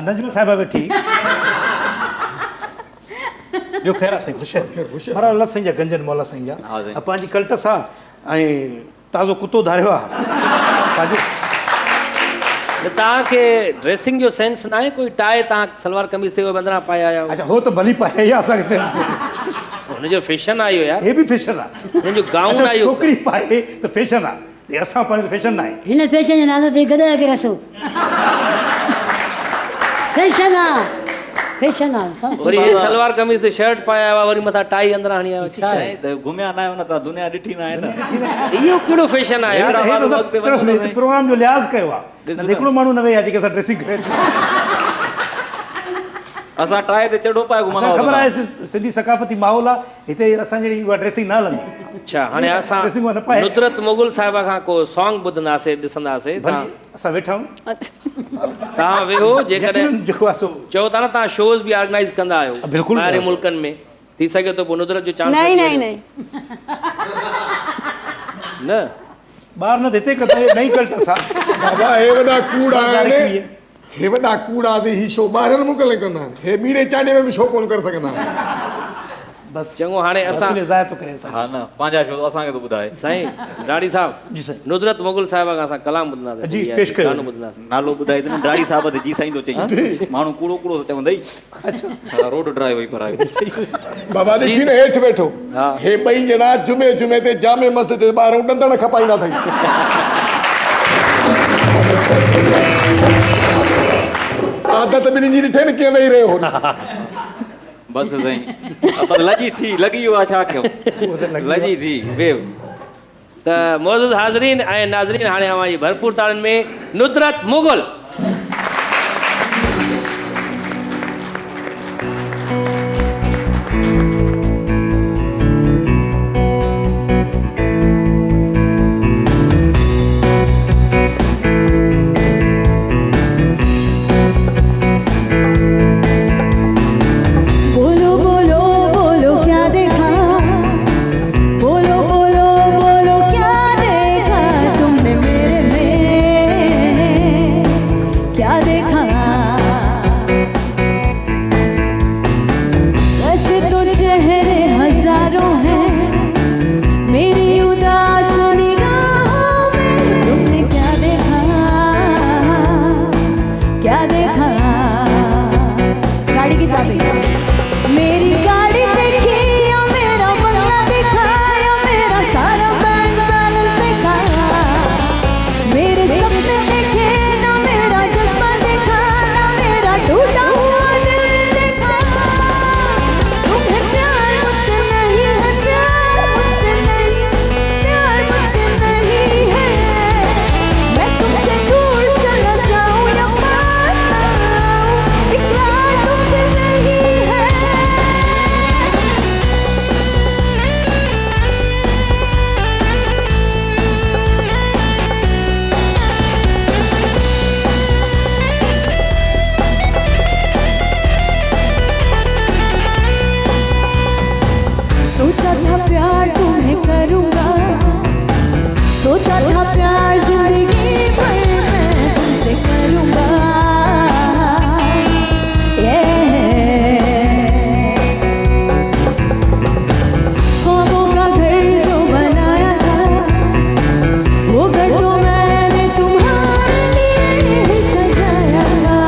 नजमा साहिबा वेठी ॿियो ख़ैर आहे साईं ख़ुशि आहे पर अलाह साईं जा गंजन मौला साईं जा हा साईं। पंहिंजी कल्टस आहे ऐं ताज़ो कुतो धारियो आहे पंहिंजो तव्हांखे ड्रेसिंग जो सेंस न आहे कोई टाए तव्हां सलवार कमीज़ ते बंदिरां पाए आया अच्छा हो त भली पाए इहा असांखे सेंस कोन्हे हुनजो फैशन आयो यार हे बि फैशन आहे हुनजो गाउन अच्छा, आयो छोकिरी पाए त फैशन आहे असां पाए त फैशन न आहे हिन फैशन जो नालो अथई गॾु खे रसो फैशन आहे फैशन आहे वरी हे सलवार कमीज़ ते शर्ट पाया हुआ वरी मथां टाई अंदरां हणी आयो छा आहे साईं त घुमिया न आहियो न तव्हां दुनिया ॾिठी न आहे न इहो कहिड़ो फैशन आहे यार प्रोग्राम जो लिहाज़ कयो आहे न हिकिड़ो माण्हू न वेही आहे जेके असां ड्रेसिंग करे असां टाए ते चढ़ो पाए घुमंदा ख़बर आहे सिंधी सकाफ़ती माहौल आहे हिते असां जहिड़ी उहा ड्रेसिंग न हलंदी अच्छा हाणे असां ड्रेसिंग उहा न पाए नुसरत मुगल साहिबा खां को सॉन्ग ॿुधंदासीं ॾिसंदासीं भली असां वेठा आहियूं तव्हां वेहो जेकॾहिं यकीनन जेको आहे सो चओ था न तव्हां शोज़ बि ऑर्गेनाइज़ कंदा आहियो बिल्कुलु ॿाहिरि मुल्कनि में थी सघे थो पोइ नुसरत जो चांस नहीं नहीं नहीं न ॿार न हिते कंदा नई कल्टस आहे बाबा हे वॾा कूड़ा आहिनि 2021 हे वॾा कूड़ा आहिनि ही शो ॿाहिरि मुल्क में कंदा आहिनि हे ॿीड़े चांडे में बि शो कोन करे सघंदा आहिनि बसि चङो हाणे असां असां ज़ाहिर थो करे असां हा न पंहिंजा शो असांखे थो ॿुधाए साईं ॾाढ़ी साहब जी साईं नुसरत मुगल साहिबा खां असां कलाम ॿुधंदासीं जी, पेश कयो। गानो ॿुधंदासीं नालो ॿुधाए त ॾाढी साहब ते जी साईं थो चई माण्हू कूड़ो कूड़ो चवंदई अच्छा रोड ड्राइव वई पर बाबा ॾिठी न हेठि वेठो हा। हे ॿई ॼणा जुमे जुमे ते जामे मस्जिद ते ॿाहिरां ॾंदड़ खपाईंदा अथई आदत ॿिन्हिनि जी ॾिठे न कीअं वेही रहियो हो बसि साईं बसि लॻी थी लॻी वियो आहे छा कयूं लॻी थी वेव त मौजूद हाज़रीन ऐं नाज़रीन हाणे अवां जी भरपूर ताड़ियुनि में नुसरत मुगल बोलो बोलो बोलो क्या देखा बोलो बोलो बोलो क्या देखा तुमने मेरे में प्यार जिंदगी भर मैं तुमसे करूँगा। ख्वाबों का घर जो बनाया था वो घर तो मैंने तुम्हारे लिए ही सजाया था।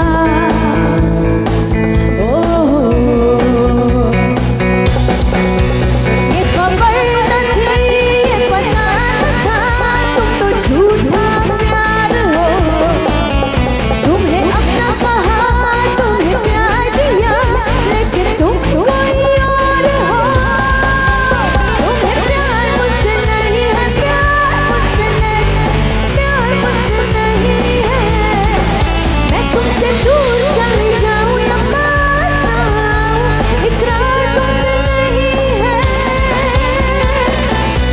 ये खबर न थी, ये पता न था, तुम तो झूठा प्यार हो। तुमने अपना कहा, तुमने प्यार दिया, लेकिन तुम कोई और हो। तुम्हें प्यार मुझसे नहीं है, प्यार मुझसे नहीं, प्यार मुझसे नहीं है। मैं तुमसे दूर चली जाऊं या पास आऊं, इकरार तुमसे नहीं है।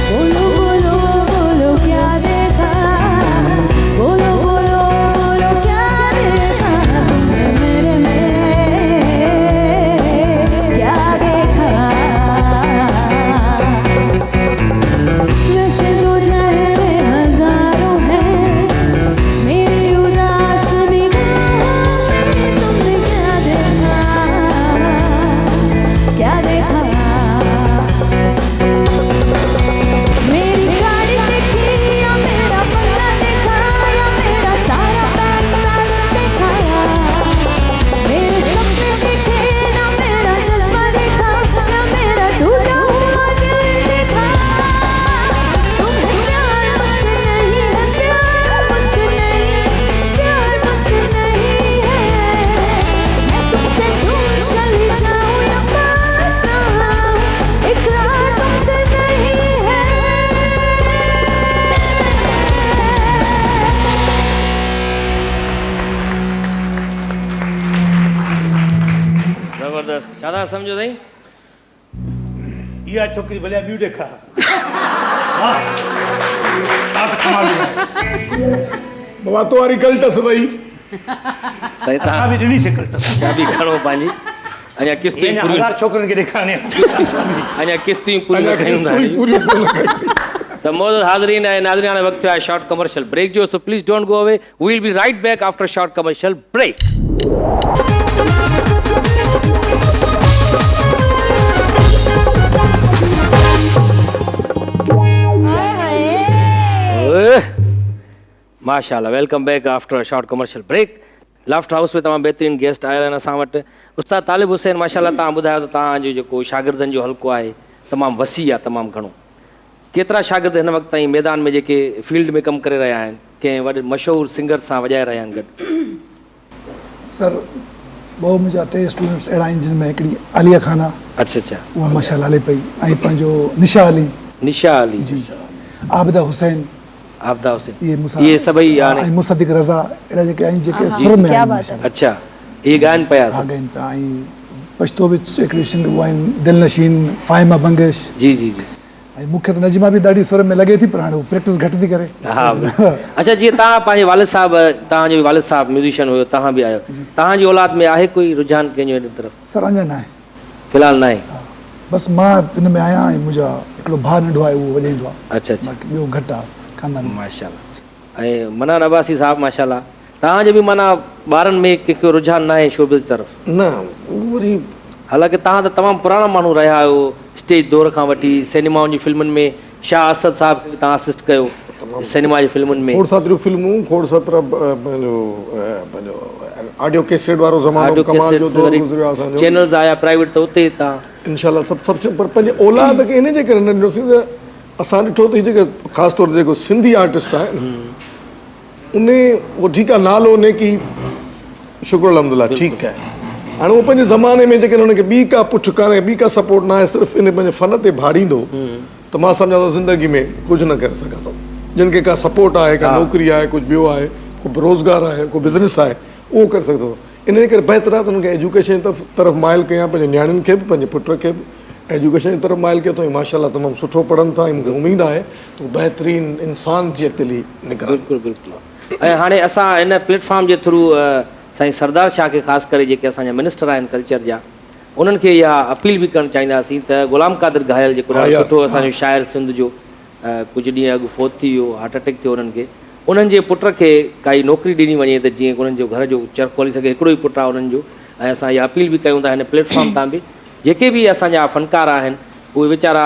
बोलो बोलो बोलो क्या देखा, बोलो बोलो बोलो क्या देखा तुमने मेरे में, क्या देखा। वैसे तो चेहरे हजारों हैं मेरी उदास निगाहों में, तुमने क्या देखा, क्या देखा। मेरी गाड़ी देखी या मेरा बंगला देखा, या मेरा सारा बैंक बैलेंस दिखाया। मेरे सपने देखे ना, मेरा जज्बा देखा ना, मेरा टूटा हुआ दिल देखा। तुम्हें प्यार मुझसे नहीं है, प्यार मुझसे नहीं, प्यार मुझसे नहीं है। मैं तुमसे दूर चली जाऊं या पास आऊं, इकरार तुमसे नहीं है। ज़बरदस्त छा था सम्झो साईं? इहा छोकिरी भले ॿियूं ॾेखार। हा छा त कमाल आहे। बाबा तुम्हारी कल्टस वही साईं असां तव्हां बि ॾिनी से कल्टस। चाबी खणो पंहिंजी, अञा किस्तियूं ईअं पूरियूं, 1000 छोकिरनि खे ॾेखारणी आहे। अञा किस्तियूं पूरियूं न कयूं था। पूरी The most हाज़रीन है नाज़रीन आने वक्त है शॉर्ट कमर्शियल ब्रेक जो, so please don't go away. We will be right back after short commercial break. माशाल्लाह, welcome back after short commercial break. Laughter house में तमाम बेहतरीन गेस्ट आयल आहिनि असां वटि। उस्ताद तालिब हुसैन माशाल्लाह तव्हां ॿुधायो त तव्हांजो जेको शागिर्दनि जो हल्को आहे तमामु वसी आहे, तमामु घणो। केतिरा शागिर्द हिन वक़्तु ताईं मैदान में जेके फील्ड में कमु करे रहिया आहिनि, कंहिं वॾे मशहूरु सिंगर सां वॼाए रहिया आहिनि गॾु? सर बहु मुंहिंजा 3 स्टूडेंट्स अहिड़ा आहिनि जिन में हिकिड़ी आलिया खान आहे, अच्छा अच्छा, उहा माशाल्लाह हले पई, ऐं पंहिंजो निशा अली निशा अली जी, आबिदा हुसैन, आबिदा हुसैन, इहे इहे सभई ऐं हाणे मुसद्दिक़ रज़ा, अहिड़ा जेके आहिनि जेके सुर में आहिनि माशाल्लाह। अच्छा, इहे ॻाइनि पिया? हा ॻाइनि पिया। ऐं पछतो बि हिकिड़ी सिंग उहा आहिनि दिलनशीन, फाहिमा बंगश। जी जी जी। ऐं मूंखे त नजमा बि ॾाढी सुर में लॻे थी, पर हाणे प्रैक्टिस घटि थी करे। हा अच्छा, जीअं तव्हां पंहिंजे वालिद साहिबु, तव्हांजो वालिद साहिबु म्यूज़िशियन हुयो, तव्हां बि आहियो, तव्हांजी औलाद में आहे कोई रुझान कंहिंजो हिन तरफ़? सर अञा न आहे, फ़िलहालु न आहे। बसि मां हिन में आहियां ऐं मुंहिंजा हिकिड़ो भाउ नंढो आहे उहो वॼाईंदो आहे, अच्छा अच्छा, बाक़ी ॿियो घटि आहे खानदान में। माशाल्लाह। ऐं मनान अब्बासी साहिबु माशाल्लाह, तव्हांजे बि माना ॿारनि में कंहिंखे रुझान न आहे शोबिज़ तरफ़? न वरी हालांकि तव्हां त तमामु पुराणा माण्हू रहिया आहियो, स्टेज दौर खां वठी सिनेमाउनि जी फिल्मुनि में, शाह असद साहिब खे तव्हां असिस्ट कयो सिनेमा जी फिल्मुनि में, खोड़ सातिरियूं फिल्मूं, खोड़ सातिरा पंहिंजो ऑडियो कैसेट वारो ज़मानो, कमाल जो दौर गुज़रियो आहे असांजो। चैनल्स आया प्राइवेट, त उते तव्हां इंशाल्लाह सभु पर पंहिंजे औलाद खे इन जे करे न ॾिनोसीं त असां ॾिठो त हीअ जेके ख़ासि तौर ते जेको सिंधी आर्टिस्ट आहे उन उहो ठीकु आहे, नालो उन की शुक्र अलहमदिल्ला ठीकु आहे। हाणे उहो पंहिंजे ज़माने में जेकॾहिं हुनखे ॿी का पुठ कान्हे, ॿी का सपोर्ट न आहे, सिर्फ़ु इन पंहिंजे फ़न ते भाड़ींदो त मां सम्झां थो ज़िंदगी में कुझु न करे सघंदो। जिन खे का सपोर्ट आहे, का नौकिरी आहे, कुझु ॿियो आहे, को रोज़गारु आहे, को बिज़नेस आहे, उहो करे सघंदो। इन करे बहितर आहे त हुनखे एजुकेशन तरफ़ माइल कयां, पंहिंजे नियाणियुनि खे बि पंहिंजे पुट खे बि एजुकेशन जी तरफ़ माइल कयो त माशाल्लाह तमामु सुठो पढ़नि था ऐं मूंखे उमेदु आहे त उहो बहितरीनु इंसान थी अॻिते निकिरनि। बिल्कुलु बिल्कुलु। ऐं हाणे असां हिन प्लेटफॉर्म जे थ्रू साईं सरदार शाह खे ख़ासि करे जेके असांजा मिनिस्टर आहिनि कल्चर जा, उन्हनि खे इहा अपील बि करणु चाहींदासीं त ग़ुलाम क़ादिर घायल जेको ॾाढो सुठो असांजो शाइर सिंध जो, कुझु ॾींहं अॻु फोत थी वियो, हार्ट अटैक थियो उन्हनि खे। उन्हनि जे पुट खे काई नौकिरी ॾिनी वञे त जीअं उन्हनि जो घर जो चर खोली सघे, हिकिड़ो ई पुटु आहे उन्हनि जो। ऐं असां इहा अपील बि कयूं था हिन प्लेटफॉर्म तां बि, जेके बि असांजा फ़नकार आहिनि उहे वीचारा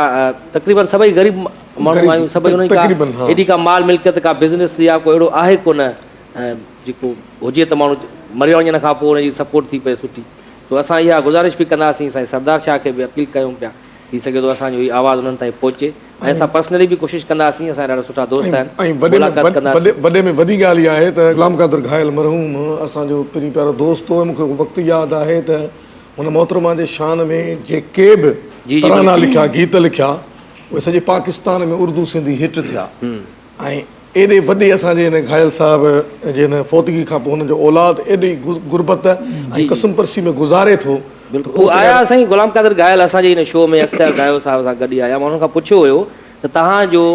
तक़रीबन सभई ग़रीब माण्हू आहियूं, सभई उन्हनि खां एॾी का माल मिल्कियत का बिज़नेस या को अहिड़ो आहे कोन जेको हुजे त माण्हू मरी वञण खां पोइ हुनजी सपोर्ट थी पए सुठी। तो असां इहा गुज़ारिश बि कंदासीं साईं सरदार शाह खे बि अपील कयूं पिया, थी सघे थो असांजो हीअ आवाज़ु उन्हनि ताईं पहुचे। ऐं असां पर्सनली बि कोशिशि कंदासीं, असां ॾाढा सुठा दोस्त आहिनि, मुलाक़ात कंदासीं। वॾे में वॾी ॻाल्हि इहा आहे त ग़ुलाम क़ादिर घायल मरहूम असांजो पहिरीं प्यारो दोस्त हो। मूंखे वक़्तु यादि आहे त हुन मोहतरमा जे शान में जेके बि तराना लिखिया, गीत लिखिया, उहे सॼे पाकिस्तान में उर्दू सिंधी हिट थिया। ऐं एॾे वॾे असांजे हिन घायल साहिब जे हिन फ़ौतगी खां पोइ हुनजो औलाद एॾी गुरबत ऐं कसम परसी में गुज़ारे थो। बिल्कुलु आया साईं ग़ुलाम क़ादिर घायल असांजे हिन शो में अख़्तर गायो साहिब सां गॾु आया। मां हुन खां पुछियो हुयो त तव्हांजो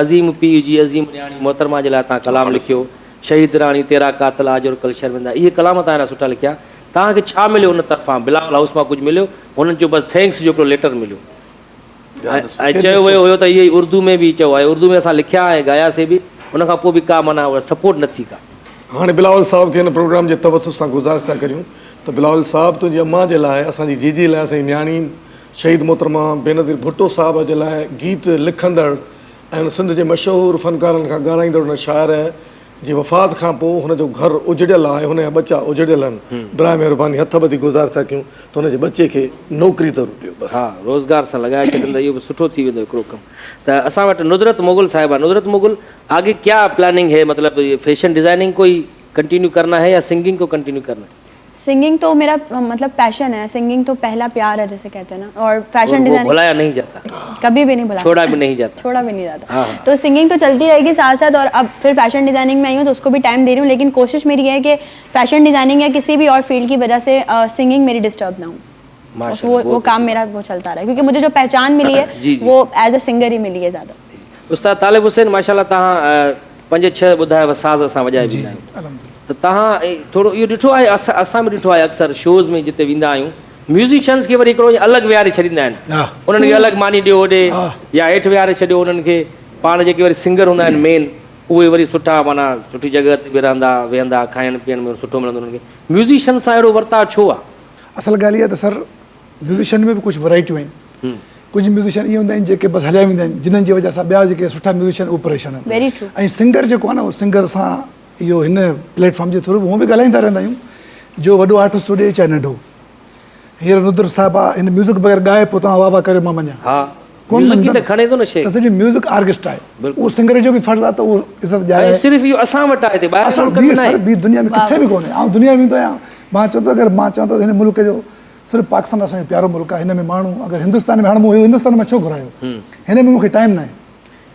अज़ीम पीउ जी अज़ीम न्याणी मोहतरमा जे लाइ तव्हां कलाम लिखियो, शहीद राणी तेरा कातिल आज और कल शर्मिंदा, इहे कलाम तव्हां ॾाढा सुठा लिखिया। तव्हांखे छा मिलियो हुन तरफ़ां? बिलावल हाउस मां कुझु मिलियो? हुननि जो बसि थैंक्स जो हिकिड़ो लेटर मिलियो ऐं चयो वियो हुयो त इहे ई उर्दू में बि चयो आहे, उर्दू में असां लिखिया ऐं गायासीं बि, हुन खां पोइ बि का माना सपोर्ट न थी का। हाणे बिलावल साहिब खे हिन प्रोग्राम जे तवसुस सां गुज़ारिश था करियूं त बिलावल साहिब तुंहिंजी अम्मा जे लाइ, असांजी जीजी लाइ, असांजी न्याणी शहीद मोहतरमा बेनज़ीर भुट्टो साहिब जे लाइ गीत लिखंदड़ ऐं हुन सिंध जे मशहूरु फ़नकारनि खां ॻाल्हाईंदड़ हुन शाइर जी वफ़ात खां पोइ हुनजो घर उजड़ियल आहे, हुनजा बचा उजड़ियल आहिनि। ड्राए महिरबानी हथ ॿधी गुज़ारिश था कयूं त हुनजे बचे खे नौकिरी ज़रूरु ॾियो बसि। हा, रोज़गार सां लॻाए छॾींदा, इहो बि सुठो थी वेंदो हिकिड़ो कमु। त असां वटि नुदरत मुग़ल साहिबा, नुदरत मुग़ल आगे क्या प्लानिंग है, मतलब ये फैशन डिज़ाइनिंग को ही कंटिन्यू करना है या सिंगिंग को कंटिन्यू करना है? सिंगिंग तो मेरा मतलब पैशन है, सिंगिंग तो पहला प्यार है जैसे कहते हैं ना, और फैशन डिजाइनिंग भुलाया नहीं जाता, कभी भी नहीं भुला, छोड़ा भी नहीं जाता, छोड़ा भी नहीं जाता। तो सिंगिंग तो चलती रहेगी साथ साथ, और अब फिर फैशन डिजाइनिंग में आई हूँ तो उसको भी टाइम दे रही हूँ, लेकिन कोशिश मेरी है कि फैशन डिजाइनिंग या किसी भी और फील्ड की वजह से सिंगिंग मेरी डिस्टर्ब ना हो, वो काम मेरा वो चलता रहा, क्योंकि मुझे जो पहचान मिली है वो एज अ सिंगर ही मिली है ज़्यादा। उस्ताद तालिब हुसैन माशाल्लाह तव्हां 5-6 ॿुधायव साज़ असां वॼाए वेंदा आहियूं, त तव्हां थोरो इहो ॾिठो आहे, असां बि ॾिठो आहे अक्सर शोज़ में जिते वेंदा आहियूं म्यूज़िशियंस खे वरी हिकिड़ो अलॻि विहारे छॾींदा आहिनि, उन्हनि खे अलॻि मानी ॾियो होॾे या हेठि विहारे छॾियो उन्हनि खे, पाण जेके वरी सिंगर हूंदा आहिनि मेन उहे वरी सुठा माना सुठी जॻह ते बि रहंदा वेहंदा, खाइण पीअण में सुठो मिलंदो उन्हनि खे, म्यूज़िशियन सां अहिड़ो वर्ताव छो आहे? असल ॻाल्हि इहा त सर म्यूज़िशियन में बि कुझु वैराइटियूं आहिनि, कुझु म्यूज़िशियन इहे हूंदा आहिनि जेके बसि हलिया वेंदा आहिनि, जिन्हनि जी वजह सां ॿिया जेके सुठा म्यूज़िशियन उहे परेशान आहिनि। Very true. ऐं सिंगर जेको आहे न उहो सिंगर सां इहो हिन प्लेटफॉर्म जे थ्रू हूअं बि ॻाल्हाईंदा रहंदा आहियूं, जो वॾो आर्टिस्ट हुजे चाहे नंढो, हींअर नुदर साहिबु आहे हिन म्यूज़िक बग़ैर ॻाए पोइ तव्हां वाह वाह करे मां मञा, हा म्यूज़िक त खणे थो न शइ, त सॼी म्यूज़िक आर्टिस्ट आहे, उहो सिंगर जो बि फ़र्ज़ु आहे त उहो इज़त ॼाणे, सिर्फ़ु इहो असां वटि आहे, हिते ॿाहिरि ॿी दुनिया में किथे बि कोन्हे। ऐं दुनिया में वेंदो आहियां, मां चवां थो अगरि मां चवां थो हिन मुल्क जो सिर्फ़ु पाकिस्तान असांजो प्यारो मुल्क आहे, हिन में माण्हू अगरि हिंदुस्तान में हाणे मूं हिंदुस्तान में छो घुरायो, हिन में मूंखे टाइम न आहे,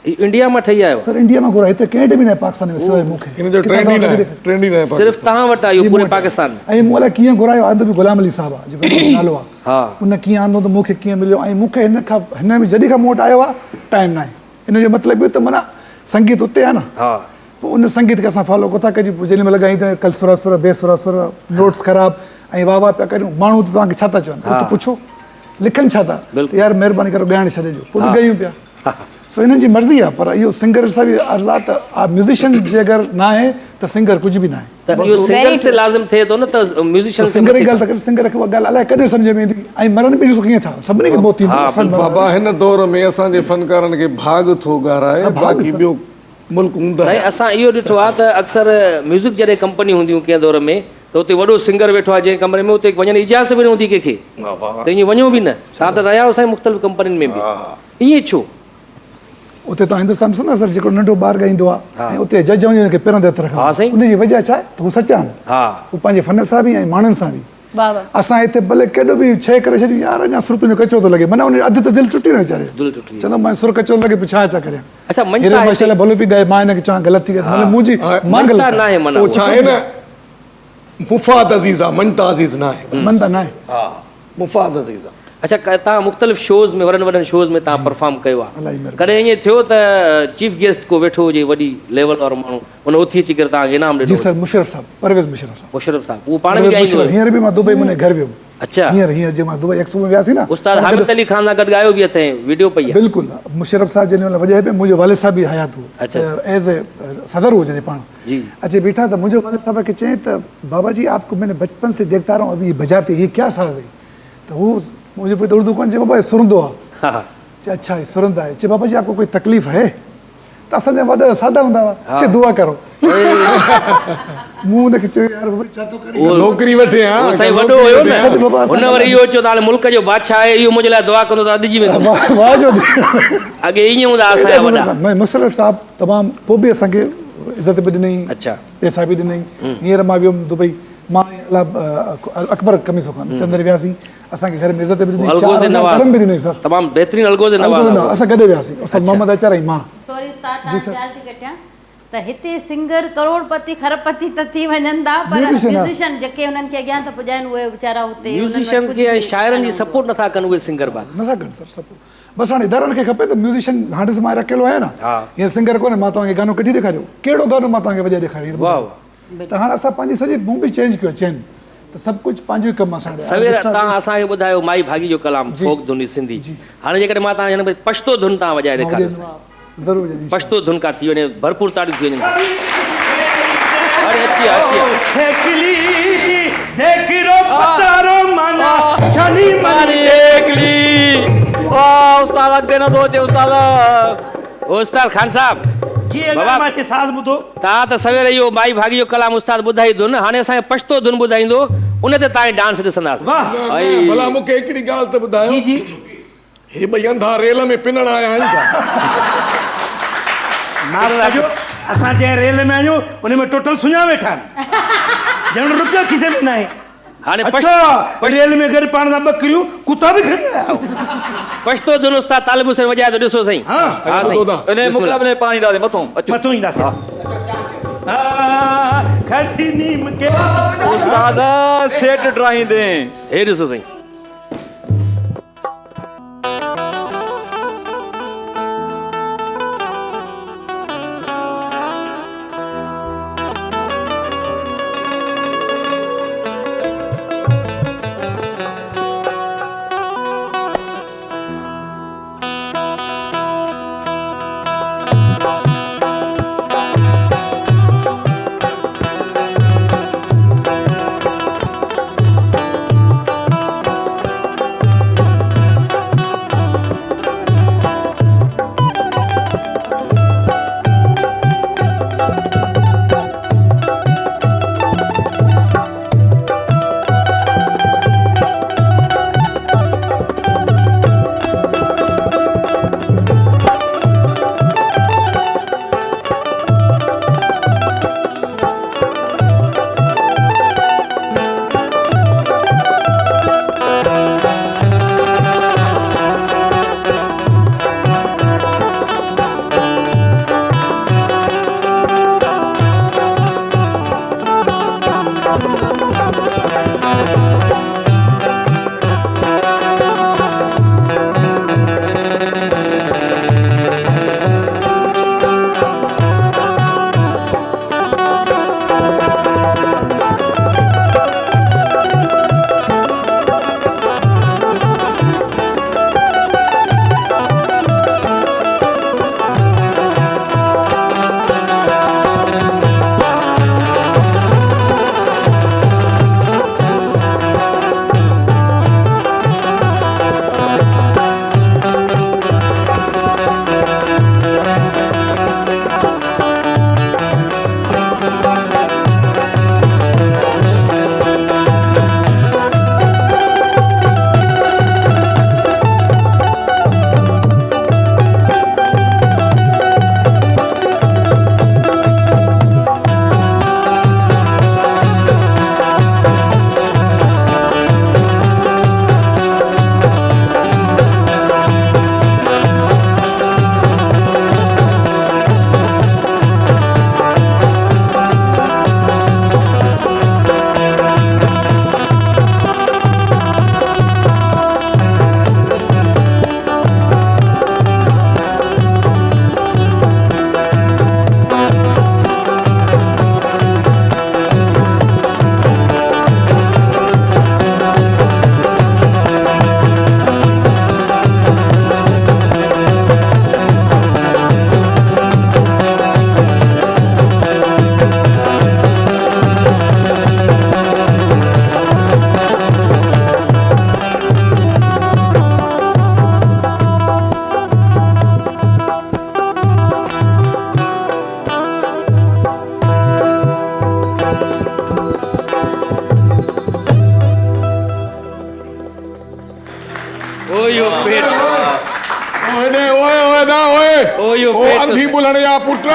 इंडिया मां ठही आयो सर इंडिया मां घुरायो, हिते कंहिं बि न आहे पाकिस्तान में सिवाइ मूंखे, सिर्फ़ु तव्हां वटि आहे पूरे पाकिस्तान में। ऐं मूं अलाए कीअं घुरायो, आंदो बि गुलाम अली साहिबु आहे जेको नालो आहे, उन कीअं आंदो त मूंखे कीअं मिलियो, ऐं मूंखे हिन में जॾहिं खां मूं वटि आयो आहे टाइम न आहे, इन जो मतिलबु इहो त माना संगीत उते आहे न, पोइ उन संगीत खे असां फॉलो कोथा कयूं, पोइ जेॾी महिल ॻाईंदा कल सुर सुर बेसुर सुर नोट्स ख़राबु ऐं वाह वाह पिया करियूं, माण्हू त तव्हांखे छा था चवनि, उहो त पुछो लिखनि छा था, यार महिरबानी करे ॻाइण छॾे ॾियो, पोइ बि ॻायूं पिया, सो हिननि जी मर्ज़ी आहे, पर इहो सिंगर सां बि अर्ज़ु आहे त म्यूज़िशियन जे अगरि न आहे त सिंगर कुझु बि न आहे, सिंगर जी ॻाल्हि था कनि, सिंगर खे उहा ॻाल्हि अलाए कॾहिं सम्झ में ईंदी, ऐं मरण बि ॾिसो कीअं था, सभिनी खे मौत थींदी। बाबा हिन दौर में असांजे फ़नकारनि खे भाग थो ॻाराए, बाक़ी ॿियो मुल्क हूंदा आहे। असां इहो ॾिठो आहे त अक्सर म्यूज़िक जॾहिं कंपनी हूंदियूं कंहिं दौर में त उते वॾो सिंगर वेठो आहे जंहिं कमरे में, उते वञण जी इजाज़त बि न हूंदी कंहिंखे, त ईअं वञो बि न, तव्हां त रहिया आहियो साईं मुख़्तलिफ़ कंपनियुनि में बि, ईअं छो? उते तव्हां हिंदुस्तान ॾिसो न सर, जेको नंढो ॿारु ॻाईंदो आहे ऐं उते जज वञे हुनखे पहिरों दर रखनि, उनजी वजह छा आहे त हू सचा आहिनि, हू पंहिंजे फन सां बि ऐं माण्हुनि सां बि। असां हिते भले केॾो बि शइ करे छॾियूं, यार अञा सुर तुंहिंजो कचो थो लॻे, माना उन अधु त दिलि टुटी न वीचारे, चवंदो मां सुर कचो लॻे पियो छा करियां, भलो बि ॻाए, मां हिनखे चवां ग़लति थी ॻाल्हि, मुंहिंजी मां ग़लति मुफ़ाद अज़ीज़ आहे, मनता अज़ीज़ न आहे, मनता न आहे, मुफ़ाद अज़ीज़ आहे। अच्छा, तव्हां मुख़्तलिफ़ शोज़ में वॾनि वॾनि शोज़ में तव्हां परफॉर्म कयो आहे, कॾहिं ईअं थियो त चीफ गेस्ट को वेठो हुजे वॾी लेवल वारो माण्हू, उन उथी अची करे तव्हांखे इनाम ॾिनो? जी सर, मुशर्रफ साहब, परवेज़ मुशर्रफ साहब, मुशर्रफ साहब, उहो पाण बि हींअर बि मां दुबई में घर वियुमि, अच्छा हींअर जे मां दुबई एक्सपो में वियासीं न उस्ताद हामिद अली खान सां गॾु ॻायो बि अथई वीडियो पई आहे बिल्कुलु मुशरफ साहब जॾहिं महिल वॼाए पियो मुंहिंजो वालिद साहब बि हयात हो अच्छा, एज ए सदर हो जॾहिं पाण जी अचे बीठा त मुंहिंजो वालिद साहब खे चई त बाबा जी आपको मैंने बचपन से देखता रहा हूँ अभी ये बजाते ये क्या साज़ है त हू मुंहिंजे पोइ उर्दू कोन चए बाबा ये सुरंदो आहे हा हा चए अच्छा ये सुरंदा है चए बाबा जी आपको कोई तकलीफ़ है त असांजा वॾा सादा हूंदा हुआ चए दुआ करो मूं हुनखे चयो यार बाबा छा थो करे नौकिरी वठे हा उहो साईं वॾो हुयो न छॾ बाबा, असां हुन वरी इहो चयो त हाणे मुल्क जो बादशाह आहे इहो मुंहिंजे लाइ दुआ कंदो त अॾिजी वेंदो वाह वाह जो अॻे ईअं हूंदा असांजा वॾा मुशरफ साहब तमामु पोइ बि असांखे इज़त बि ॾिनई अच्छा पैसा बि ॾिनई हींअर मां वियुमि दुबई मां अकबर कमीसो खान चंदर वियासीं असांखे घर में इज़त बि ॾिनी अलगोज़ नवाज़। करम बि ॾिनई सर तमामु बहितरीन अलगोज़ नवाज़ असां गॾु वियासीं उस्ताद मोहम्मद अचर ऐं मां सॉरी उस्ताद तव्हां ॻाल्हि थी कटियां त हिते सिंगर करोड़पति खरबपति त थी वञनि था पर Musician, हा। म्यूज़िशियन जेके हुननि खे अॻियां था पुॼाइनि उहे वीचारा हुते म्यूज़िशियन्स खे ऐं शाइरनि जी सपोर्ट नथा कनि उहे सिंगर बात नथा कनि सर सभु बसि हाणे इदारनि खे खपे त म्यूज़िशियन हाणे ॾिस मां अकेलो आहियां न हा। हींअर सिंगर कोन्हे मां तव्हांखे गानो कढी ॾेखारियो कहिड़ो गानो मां तव्हांखे वॼाए ॾेखारियो वाह त हाणे असां पंहिंजी सॼी मूं बि चेंज कयो चइनि त सभु कुझु पंहिंजो ई कमु असां सवेर तव्हां असांखे ॿुधायो माई भागी जो कलाम फोक धुन सिंधी हाणे जेकॾहिं मां तव्हांखे हिन में पछतो धुन तव्हां वॼाए ॾेखारियो ज़रूरु पछतो धुन का थी वञे भरपूर तारीफ़ थी वञे अरे अची अची देखली देख रो पतारो माना छनी मारी देखली वाह उस्ताद अॻिते न थो अचे उस्ताद उस्ताद खान साहब जी बाबा। अगरि मां हिते साज़ ॿुधो तव्हां त सवेर इहो माई भागी जो कलाम उस्ताद ॿुधाई धुन हाणे असांखे पछतो धुन ॿुधाईंदो उन ते तव्हांखे डांस ॾिसंदासीं वाह भला मूंखे हिकिड़ी ॻाल्हि त ॿुधायो जी जी हे ॿई अंधा रेल में पिनण आया आहिनि छा माफ़ कजो असां जंहिं रेल में आहियूं उन में टोटल सुञा वेठा आहिनि ॼण रुपयो खीसे में न आहे हाणे अच्छा रेल में गॾु पाण सां ॿकरियूं कुता बि खणी आया आहियो। पछतो धुन उस्ताद तालिब हुसैन वॼाए थो ॾिसो साईं हा हा साईं इन मुक़ाबले में पाणी ॾाढे मथो अचो मथो ईंदासीं खड़ी नीम के उस्ताद सेट ड्राईंदे हे ॾिसो साईं वजा ओए ओ यो ओ पेट अंधी बुलण या पुट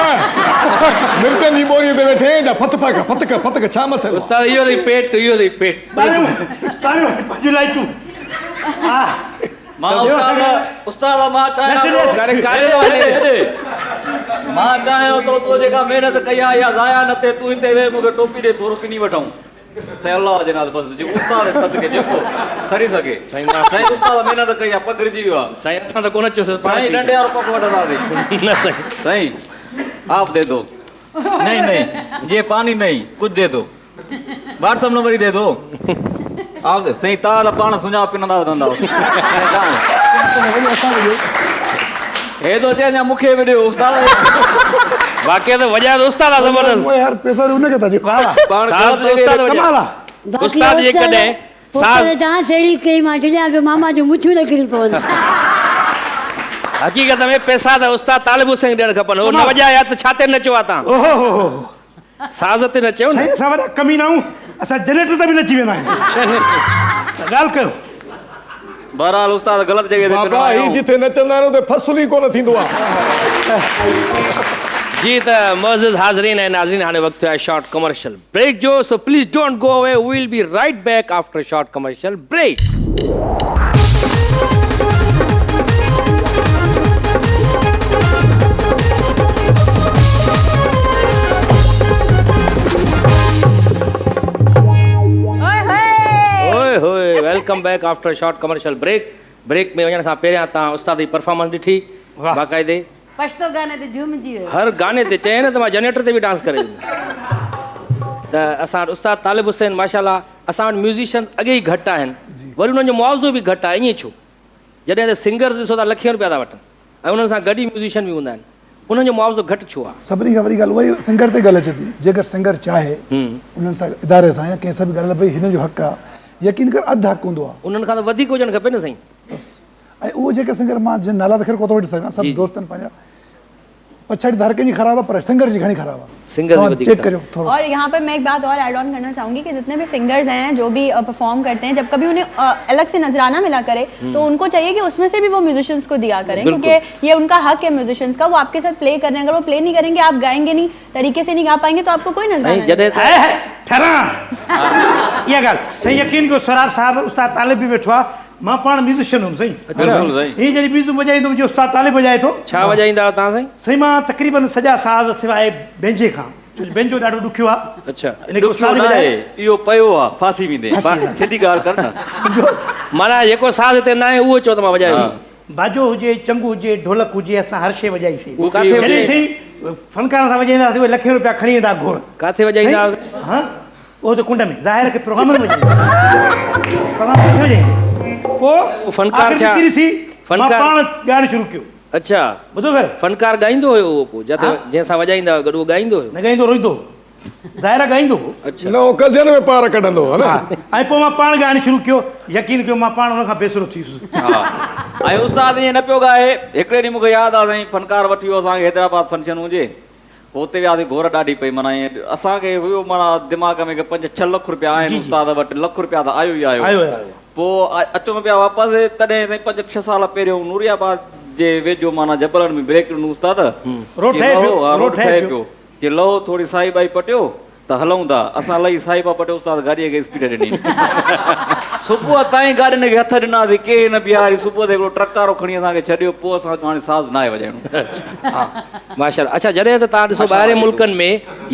मिर्चनि जी बोरी ते वेठे जा फतक छा मसलो उस्ताद इहो अथई पेट इहो अथई पेट पंहिंजूं लाइटूं हा मां उस्ताद मां कारे चाहियां मां चाहियां तो तूं जेका महिनत कई आहे या ज़ाया न थिए तूं हिते वेह मूंखे टोपी ॾे थोरो किनी वठूं साईं अल्लाह जे नाले बसि जेको उस्ताद सदके जेको सरी सघे साईं उस्ताद महिनत कई आहे पकड़जी वियो आहे साईं असां त कोन चयोसीं साईं डंडे वारो पक वठंदासीं न साईं साईं आप दे दो नहीं ये पानी नहीं कुछ दे दो व्हाट्सएप नंबर ही दे दो आप दे सही ताल पाण सुञा पिनंदा वधंदा हे तो चए अञा मूंखे बि ॾियो उस्ताद बाक़ी त वॼा त उस्ताद आहे ज़बरदस्त ओए यार पैसा उनखे था ॾियो पाण साज़ त उस्ताद वॼा उस्ताद जे कॾहिं साज़ तव्हां सेड़ी कई मां चुञा पियो मामा जूं मुछूं न किरी पवनि हक़ीक़त में पैसा त उस्ताद तालिब हुसैन ॾियणु खपनि उहो न वॼाया त छा ते नचो आहे तव्हां ओहो साज़ ते नचो न साईं असां वॾा कमी न आहियूं असां जनरेटर ते बि नची वेंदा आहियूं ॻाल्हि कयो बहरहाल उस्ताद ग़लति जॻह ते बाबा ही जिथे नचंदा आहिनि उते फसुल ई कोन थींदो आहे जी त मुअज़्ज़िज़ हाज़रीन ऐं नाज़रीन हाणे वक़्तु आहे शॉर्ट कमर्शियल ब्रेक जो so please don't go away we will be right back after short commercial break ओए होए welcome back after short commercial break में वञण खां पहिरियां तव्हां उस्ताद जी परफॉर्मेंस ॾिठी वाह। बाक़ाइदे पछतो गाने ते झूमजी वियो हर गाने ते चए न त मां जनरेटर ते बि डांस करे ॾिनो त असां वटि उस्ताद तालिब हुसैन माशाल्लाह असां वटि म्यूज़िशियन अॻे ई घटि आहिनि वरी उन्हनि जो मुआवज़ो बि घटि आहे ईअं छो जॾहिं त सिंगर्स ॾिसो था लखे रुपया था वठनि ऐं उन्हनि सां गॾु ई म्यूज़िशियन बि हूंदा आहिनि उन्हनि जो मुआवज़ो घटि छो आहे सभिनी खां वॾी ॻाल्हि उहा ई सिंगर ते ॻाल्हि अचे थी जेकर सिंगर चाहे उन्हनि सां इदारे सां या कंहिं सां बि ॻाल्हि भई हिन जो हक़ु आहे यकीन कर अधु हक़ु हूंदो आहे उन्हनि खां त वधीक हुजणु खपे न साईं बसि ऐं उहो जेके सिंगर मां जिन नाला त ख़ैर कोन थो वठी सघां सभु दोस्तनि पंहिंजा पछाड़ी हर कंहिंजी ख़राबु आहे पर सिंगर जी घणी ख़राबु आहे सिंगर जी वधीक चेक करियो थोरो और यहाँ पर मैं एक बात और ऐड ऑन करना चाहूँगी कि जितने भी सिंगर्स हैं जो भी परफॉर्म करते हैं जब कभी उन्हें अलग से नजराना मिला करे तो उनको चाहिए कि उसमें से भी वो म्यूजिशियंस को दिया करें क्योंकि ये उनका हक है म्यूजिशियंस का वो आपके साथ प्ले कर रहे हैं अगर वो प्ले नहीं करेंगे आप गाएंगे नहीं तरीके से नहीं गा पाएंगे तो आपको कोई नजराना नहीं। जॾहिं ठहरां इहा ॻाल्हि साईं यकीन कयो सराब साहिबु उस्ताद तालिब बि वेठो आहे मां पाण म्यूज़िशियन हुउमि साईं बिल्कुलु साईं हीअ जॾहिं म्यूज़िक वॼाईंदो मुंहिंजो उस्ताद तालिब वॼाए थो छा वॼाईंदा हुआ तव्हां साईं साईं मां तक़रीबन सॼा साज़ सवाइ बेंजे खां छो जो बेंजो ॾाढो ॾुखियो आहे अच्छा इनखे उस्ताद ई वॼाए इहो पियो आहे फांसी वेंदे सिधी ॻाल्हि कर न माना जेको साज़ हिते न आहे उहो चओ त मां वॼायो बाजो हुजे चंगु हुजे ढोलक हुजे असां हर शइ वॼाईसीं उहो किथे जॾहिं वॼाई? साईं फनकारनि सां वॼाईंदासीं उहे लखे रुपया खणी ईंदा घुर किथे वॼाईंदा हुआ? हाँ वो तो कुंड में ज़ाहिर है कि प्रोग्राम में प्रोग्राम किथे वॼाईंदे पोइ फनकार आख़िर छा? मिसिरी सी मां फनकार? पाण ॻाइणु शुरू कयो अच्छा ॿुधो कर फनकार ॻाईंदो हुयो उहो पोइ जिते जंहिंसां वॼाईंदा हुआ गॾु उहो ॻाईंदो हुयो न ॻाईंदो रोईंदो ज़ाहिर आहे ॻाईंदो हो अच्छा न उहो कज़न में पार कढंदो हो न हा ऐं पोइ मां पाण ॻाइणु शुरू कयो यकीन कयो मां पाण हुन खां बेसरो थी वियुसि ऐं उस्ताद ईअं न पियो ॻाए हिकिड़े ॾींहुं मूंखे यादि आहे साईं फनकार वठी वियो असांखे हैदराबाद फंक्शन हुजे पोइ उते वियासीं घोर ॾाढी पई माना ईअं असांखे हुयो माना दिमाग़ में 5-6 लख रुपया आहिनि उस्ताद वटि लख रुपया त आयो ई आयो आयो आयो पोइ अचूं पिया वापसि तॾहिं साईं 5-6 साल पहिरियों नूरियाबाद जे वेझो माना जबलनि में ब्रेक ॾिनो उस्ताद रोड ठहे पियो, रोड रोड ठहे ठहे पियो। पियो कि लहो थोरी साई बाई पटियो त हलूं था असां लही साई बा पटियो उस्ताद गाॾीअ खे स्पीड ॾिनी सुबुह ताईं गाॾियुनि खे हथ ॾिनासीं के न बीहारी सुबुह ते हिकिड़ो ट्रक वारो खणी असांखे छॾियो पोइ असां हाणे साज़ न आहे वॼाइणो माशाल्लाह अच्छा जॾहिं त तव्हां ॾिसो ॿाहिरि मुल्कनि में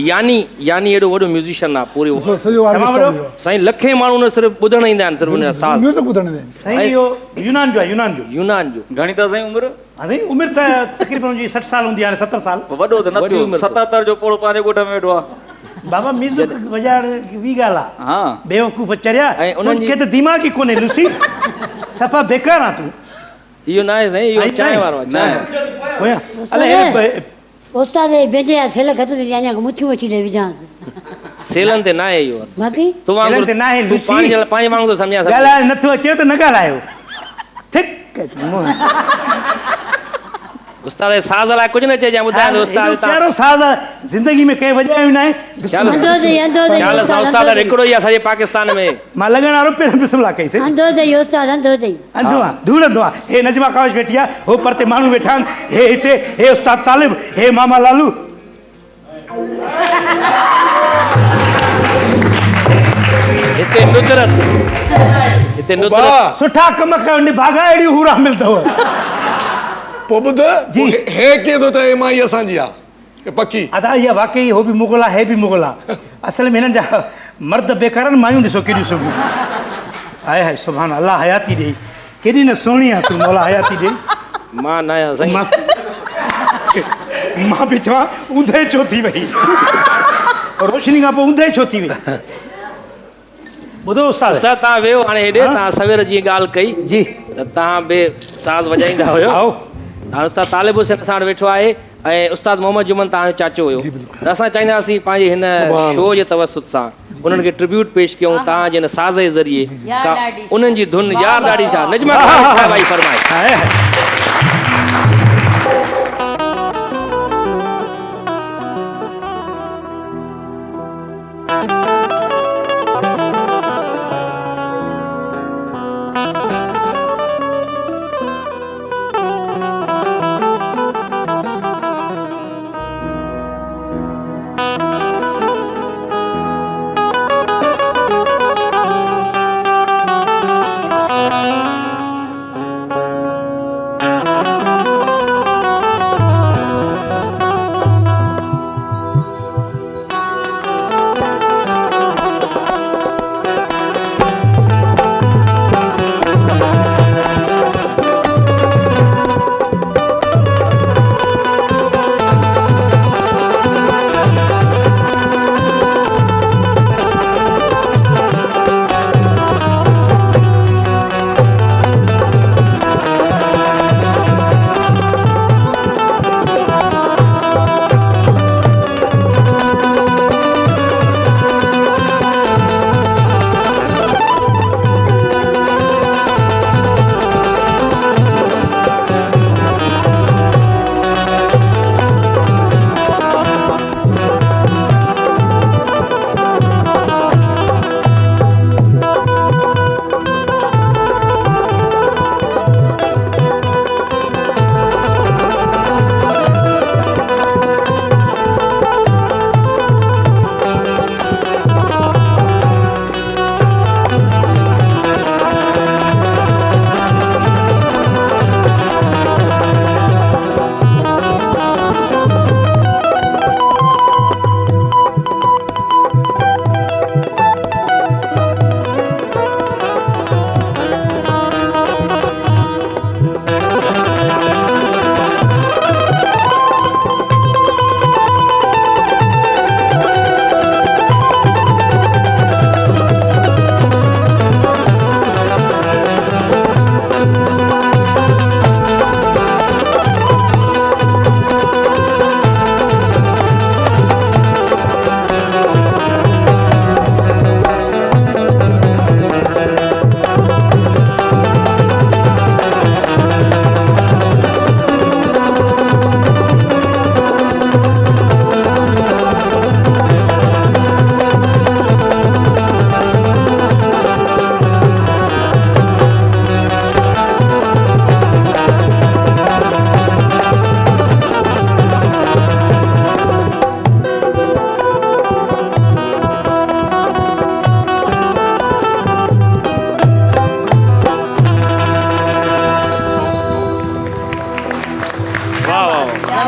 यानी एॾो वॾो म्यूज़िशियन आहे पूरी सॼो आर्टिस्ट वॾो? हुयो साईं लखे माण्हू न सिर्फ़ु ॿुधण ईंदा आहिनि सिर्फ़ु हुन जा साज़ म्यूज़िक ॿुधण ईंदा आहिनि साईं इहो यूनान जो आहे यूनान जो यूनान जो घणी त साईं उमिरि हा साईं उमिरि त तक़रीबन मुंहिंजी 60 साल हूंदी आहे 70 साल वॾो त न वॾी थियो उमिरि 77 जो पोड़ो पंहिंजे ॻोठ में वेठो आहे बाबा म्यूज़िक वॼाइण ॿी ॻाल्हि आहे हा बेवकूफ़ चरिया ऐं उन्हनि जी- खे त दिमाग़ ई कोन्हे लूसी सफ़ा बेकार आहे तूं इहो न आहे साईं इहो चांहि वारो आहे चांहि होया उस्ताद बेजे या सेल खत ते अञा मुछूं अची ॾे विझां सेलनि ते न आहे इहो बाक़ी तूं वांगुरु सेलनि ते न आहे, तूं लूसी। पंहिंजे वांगुरु थो सम्झा ॻाल्हाए नथो अचे त न ॻाल्हायो ठीक उस्ताद साज़ लाइ कुझु न चइजां, ॿुधायो त उस्ताद तव्हां कहिड़ो साज़ आहे ज़िंदगी में कंहिं वॼायो न आहे। अंधो अथई, अंधो अथई ख़्याल सां उस्ताद हिकिड़ो ई आहे सॼे पाकिस्तान में। मां लॻण वारो पहिरियों बिस्मिल्लाह कईसीं। अंधो अथई उस्ताद, अंधो अथई। अंधो आहे, धूड़ अंधो आहे। हे नजमा कावश वेठी आहे, हो परते माण्हू वेठा आहिनि, हे हिते, हे उस्ताद तालिब, हे मामा लालू। हिते नुजरत, हिते नुजरत सुठा कम कयो, निभागा अहिड़ियूं हूरा मिलंदव। पोइ ॿुध जी। हे कीअं थो चए मां इहा असांजी आहे की पकी? अदा इहा वाकई हो बि मुग़ल आहे, हे बि मुग़ल आहे। असल में हिननि जा मर्द बेकार आहिनि, मायूं ॾिसो केॾियूं सुबुह हाय हाय सुभान अल्लाह हयाती ॾेई, केॾी न सुहिणी आहे तूं मौला हयाती ॾेई। मां न आहियां साईं। मां बि चवां ऊंधे छो थी वई, रोशनी खां पोइ ऊंधे छो थी वई। ॿुधो उस्ताद, उस्ताद तव्हां वियो हाणे हेॾे, तव्हां सवेर जी ॻाल्हि कई जी, त तव्हां बि साज़ वॼाईंदा हुयो। आओ हाणे उस्ताद तालिब हुसैन असां वटि वेठो आहे ऐं उस्ताद मोहम्मद जुमन तव्हांजो चाचो हुयो, त असां चाहींदासीं पंहिंजे हिन शो जे तवसुत सां उन्हनि खे ट्रिब्यूट पेश कयूं तव्हांजे हिन साज़ जे ज़रिए। उन्हनि जी धुन यार ॾाढी छा नजमा भाई फरमाए। हाय हाय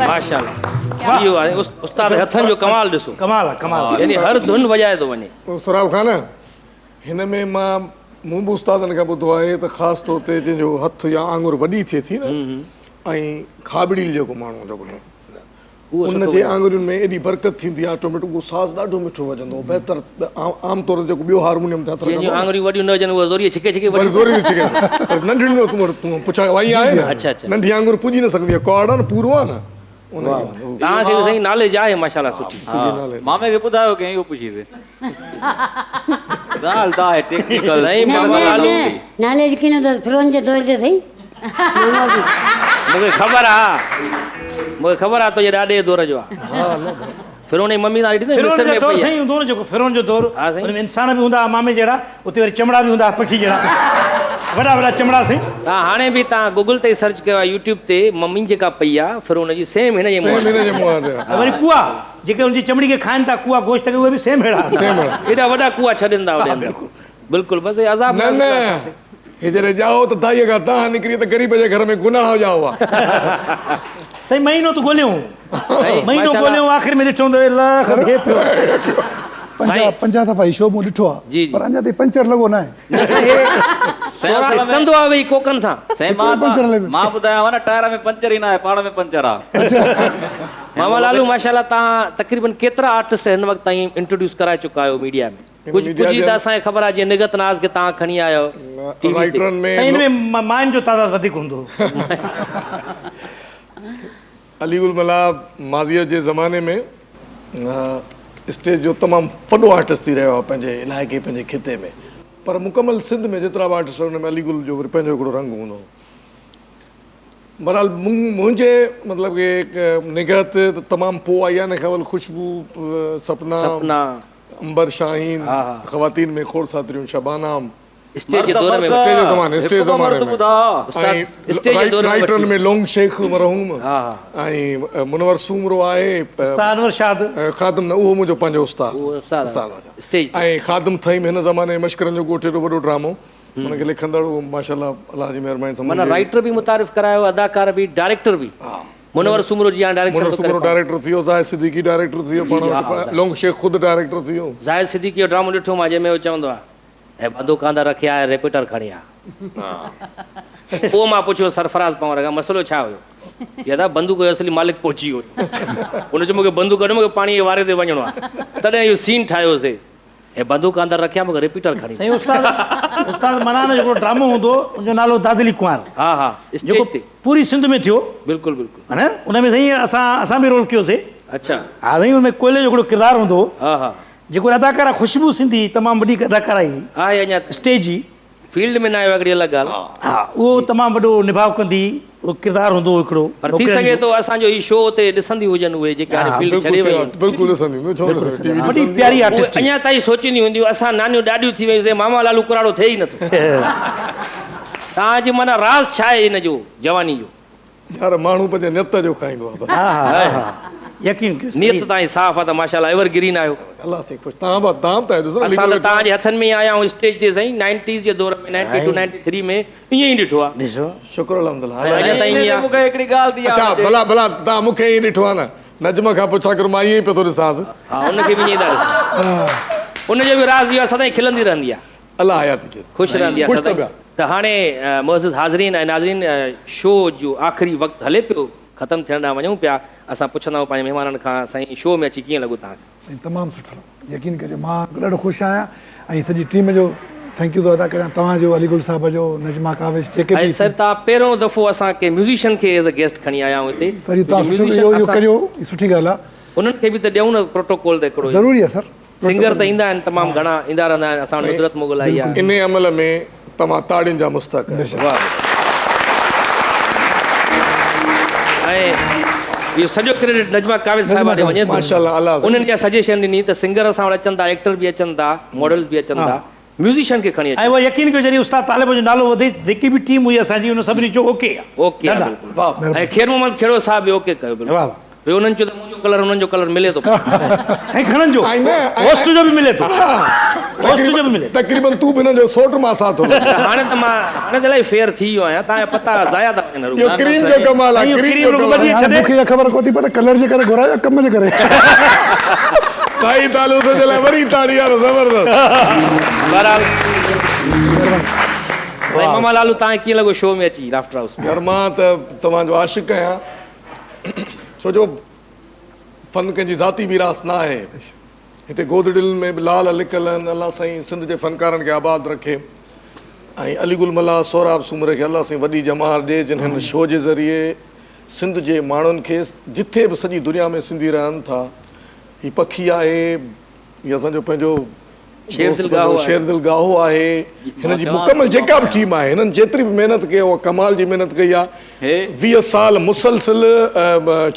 माशाल्लाह इहो आहे उस्ताद हथनि जो कमाल ॾिसो कमाल आहे कमाल आहे यानी हर धुन वॼाए थो वञे सुराब खान हिन में मां मूं बि उस्तादनि खां ॿुधो आहे त ख़ासि तौर ते जंहिंजो हथु या आङुर वॾी थिए थी न ऐं खाबड़ी जेको माण्हू जेको उन जे आङुरियुनि में एॾी बरकत थींदी आहे ऑटोमेटिक उहो साज़ ॾाढो मिठो वॼंदो बहितर आम तौर ते जेको ॿियो हारमोनियम ते जंहिंजूं आङुरियूं वॾियूं न हुजनि उहो ज़ोरीअ छिके छिके नंढियुनि तूं पुछां वई आहे अच्छा अच्छा नंढी आङुर पुॼी न सघंदी आहे कॉर्ड आहे न पूरो आहे न तव्हांखे साईं नॉलेज आहे माशाल्लाह सुठी मामे खे ॿुधायो कंहिं इहो पुछीसीं ॻाल्हि त आहे टेक्निकल नाले किन तो फिरोन जे दौर ते थई मूंखे ख़बर आहे मूंखे ख़बर आहे तुंहिंजे ॾाॾे दौर जो आहे फिरोन जी मम्मी तव्हां ॾिठी फिरोन मिस्र जो में दौरु पई आहे। साईं हूंदो न जेको फिरोन जो दौरु हा साईं। हुन में इंसान बि हूंदा मामे जहिड़ा उते वरी चमड़ा बि हूंदा पखी जहिड़ा वॾा वॾा चमड़ा साईं तव्हां हाणे बि तव्हां गूगल ते सर्च कयो आहे यूट्यूब ते मम्मी जेका पई आहे फिरोन जी सेम हिन जे मुंहुं हिन जे मुंहं ते ऐं वरी कुआ जेके हुनजी चमड़ी खे खाइनि था कुआ गोश्त खे उहे बि सेम अहिड़ा एॾा वॾा कुआ छॾनि था होॾे अंदरि। बिल्कुलु बसि अज़ाब न न हे जॾहिं ॼाओ त दाईअ खां तव्हां निकिरी त ग़रीब जे घर में गुनाह ॼाओ आहे साईं महीनो तूं ॻोल्हियूं महीनो माशाल्लाह। ॻोल्हियूं आख़िर में ॾिठो त लाख थिए पियो 50 दफ़ा ही शो मूं ॾिठो जी, आहे जी। पर अञा ताईं पंचर लॻो न आहे कंदो आहे वेही कोकनि सां साईं पंचर हले पियो। मां ॿुधायांव न टायर में पंचर ई न आहे पाण में पंचर आहे मामा लालू माशाल्लाह तव्हां तक़रीबन केतिरा आर्टिस्ट हिन वक़्तु ताईं इंट्रोड्यूस कराए चुका आहियो मीडिया में कुझु मीडिया कुझु जे त असांखे ख़बर आहे जीअं निगत नाज़ खे तव्हां खणी आयो टीवी ते राइटरनि साईं में हिन में माइन जो तादाद वधीक हूंदो अली उल मला माज़ीअ जे ज़माने में स्टेज जो तमामु वॾो आर्टिस्ट थी रहियो आहे पंहिंजे इलाइक़े पंहिंजे खिते में पर मुकमल सिंध में जेतिरा बि आर्टिस्ट हुन में अली गुल जो वरी पंहिंजो हिकिड़ो रंग हूंदो बहरहाल मुंहिंजे मतिलबु कि निगहत तमामु पोइ आई आहे न ख़बर खुशबू सपना सपना अंबर शाहीन हा, हा। ख़वातीन में खोड़ साथरियूं शबाना स्टेज जे दौर में स्टेज ज़माने स्टेज ज़माने में उस्ताद स्टेज जे दौर में राइटरनि वठी। में लोंग शेख मरहूम हा हा ऐं मुनवर सूमरो आहे उस्ताद अनवर शाद ख़ादम न उहो मुंहिंजो पंहिंजो उस्ताद उहो उस्ताद उस्ताद आहे। स्टेज ते। ऐं ख़ादम थईम हिन ज़माने में मश्करनि जो ॻोठ एॾो वॾो ड्रामो हुनखे लिखंदड़ उहो माशाल्लाह अलाह जी महिरबानी सां माना राइटर बि मुतारिफ़ करायो अदाकार बि डायरेक्टर बि मुनवर सुमरो जी हाणे मुनवर डायरेक्शन सूमरो डायरेक्टर थी वियो ज़ाहिद सिद्दीकी डायरेक्टर थी वियो पाण लोंग शेख ख़ुदि डायरेक्टर थी वियो ज़ाहिद सिद्दीकी जो ड्रामो ॾिठो मां जंहिंमें उहो चवंदो आहे ऐं बंदूक कांदा रखिया आहे रेपिटर खणी आ पोइ मां पुछियो सरफराज़ पवार खां मसइलो छा हुयो या त बंदूक जो असली मालिक पहुची वियो हुन चयो मूंखे बंदूक ॾिनो मूंखे पाणीअ जे वारे ते वञिणो आहे तॾहिं इहो सीन ठाहियोसीं ऐं बंदूक अंदरि रखिया मूंखे रिपीटर खणी साईं उस्ताद मनाना जो हिकिड़ो ड्रामो हूंदो उनजो नालो दादली कुंवर हा हा जेको स्टेज ते पूरी सिंध में थियो बिल्कुलु बिल्कुलु हा न उन में साईं असां बि रोल कयोसीं अच्छा हा साईं हुन में कोयले जो हिकिड़ो किरदारु हूंदो हा हा जेको अदाकारा ख़ुशबू सिंधी तमामु वॾी अदाकारा आई आहे अञा स्टेज जी फील्ड में न आयो हिकिड़ी अलॻि ॻाल्हि हा उहो तमामु वॾो निभाउ कंदी उहो किरदारु हूंदो हिकिड़ो पर थी सघे थो असांजो ही शो ते ॾिसंदी हुजनि उहे जेके हाणे फील्ड छॾे वयूं बिल्कुलु ॾिसंदी छो न ॾिसंदी? TV वॾी ॾिसंदी। प्यारी उहे आर्टिस्ट अञा ताईं सोचींदी हूंदियूं असां नानियूं ॾाढियूं थी वयूं मामा लालू कुराड़ो थिए ई नथो तव्हांजी माना राज़ छा आहे हिन जो जवानी जो यार माण्हू पंहिंजे नियत जो खाईंदो आहे बसि। हा हा हा यकीन कयो नियत तव्हांजी साफ़ आहे त माशाल्लाह एवरग्रीन आहियो अलाह से ख़ुशि तव्हां त ॾिसो असां त तव्हांजे हथनि में ई आया आहियूं स्टेज ते साईं 90s जे दौर में 92 93 में ईअं ई ॾिठो आहे ॾिसो शुक्र अल्हम्दुलिल्लाह अञा ताईं ईअं आहे। मूंखे हिकिड़ी ॻाल्हि थी अच्छा यादि अचे। भला भला तव्हां मूंखे ईअं ॾिठो आहे न नजम खां पुछा कर मां ईअं ई पियो थो ॾिसांसि हा हुनखे बि ईअं था ॾिसो उनजो बि राज़ इहो आहे सदाईं खिलंदी रहंदी आहे अलाह हयाती खे ख़ुशि रहंदी आहे ख़ुशि त सदाईं। पिया। त हाणे मुअज़्ज़िज़ हाज़रीन ऐं नाज़रीन शो जो आख़िरी वक़्तु हले पियो ख़तमु थियण ॾांहुं वञूं पिया असां पुछंदा आहियूं पंहिंजे महिमाननि खां साईं शो में अची कीअं लॻो तव्हांखे साईं तमामु सुठो लॻो यकीन करियो मां ॾाढो ख़ुशि आहियां ऐं सॼी टीम जो थैंक यू थो अदा करियां तव्हांजो अलीगुल साहिब जो नजमा कावेश जेके ऐं बि सर तव्हां पहिरियों दफ़ो असांखे म्यूज़िशियन खे एज़ अ गेस्ट खणी आया आहियूं हिते सर तव्हां सुठो म्यूज़िशियन इहो असां- करियो ई सुठी ॻाल्हि आहे उन्हनि खे बि त ॾियूं न प्रोटोकॉल ते हिकिड़ो ज़रूरी आहे सर सिंगर त ईंदा आहिनि तमामु घणा ईंदा रहंदा आहिनि असां वटि नुसरत मुग़ल आई आहे इन अमल में तव्हां ताड़ियुनि जा मुस्तक आहियो। वाह ऐं इहो सॼो क्रेडिट नजमा कावेज साहिब ॾे वञे थो माशाल्लाह अलाह उन्हनि खे सजेशन ॾिनी त सिंगर असां वटि अचनि था एक्टर बि अचनि था मॉडल्स बि अचनि था म्यूज़िशियन खे खणी ऐं अचनि उहो यकीन कयो जॾहिं उस्ताद तालिब जो नालो वधे जेकी बि टीम हुई असांजी उन सभिनी जो ओके आहे ओके आहे ॾाढा। बिल्कुलु ऐं खेर मोहम्मद खेड़ो साहिब बि ओके कयो बिल्कुलु वाह भई उन्हनि चयो त मुंहिंजो कलर उन्हनि जो कलर मिले थो साईं घणनि जो ऐं न, होस्ट जो बि मिले थो होस्ट जो बि मिले तक़रीबन तू बि हिन जो सोट मां साथ हो हाणे त मां हाणे त इलाही फेयर थी वियो आहियां तव्हांजा पता ज़ाया था वञनि इहो क्रीम जो कमाल आहे साईं, क्रीम क्रीम जो रुॻो कमाल ॿ ॾींहं आहे। हाणे मूंखे इहा ख़बर कोन थी पए कलर जे करे घुरायो या कम जे करे साईं तालू जे लाइ वरी ताड़ी यार ज़बरदस्त बहरहाल साईं मामा लालू तव्हांखे कीअं लॻो शो में अची लाफ्टर हाउस यार मां त तव्हांजो आशिक़ आहियां छो जो फन कंहिंजी ज़ाती विरास न आहे हिते गोदड़ियुनि में बि लाल लिकल आहिनि अलाह साईं सिंध जे फनकारनि खे आबाद रखे ऐं अलीगुल मला सोराब सूमर खे अलाह साईं वॾी जमार ॾिए जिन हिन शो जे ज़रिए सिंध जे माण्हुनि खे जिथे बि सॼी दुनिया में सिंधी रहनि था हीउ पखी आहे हीअ असांजो पंहिंजो शेरदिल गाहो आहे। शेरदिल गाहो आहे हिन जी मुकमल जेका बि टीम आहे हिननि जेतिरी बि महिनत कई उहा कमाल जी महिनत कई आहे 20 साल मुसलसिल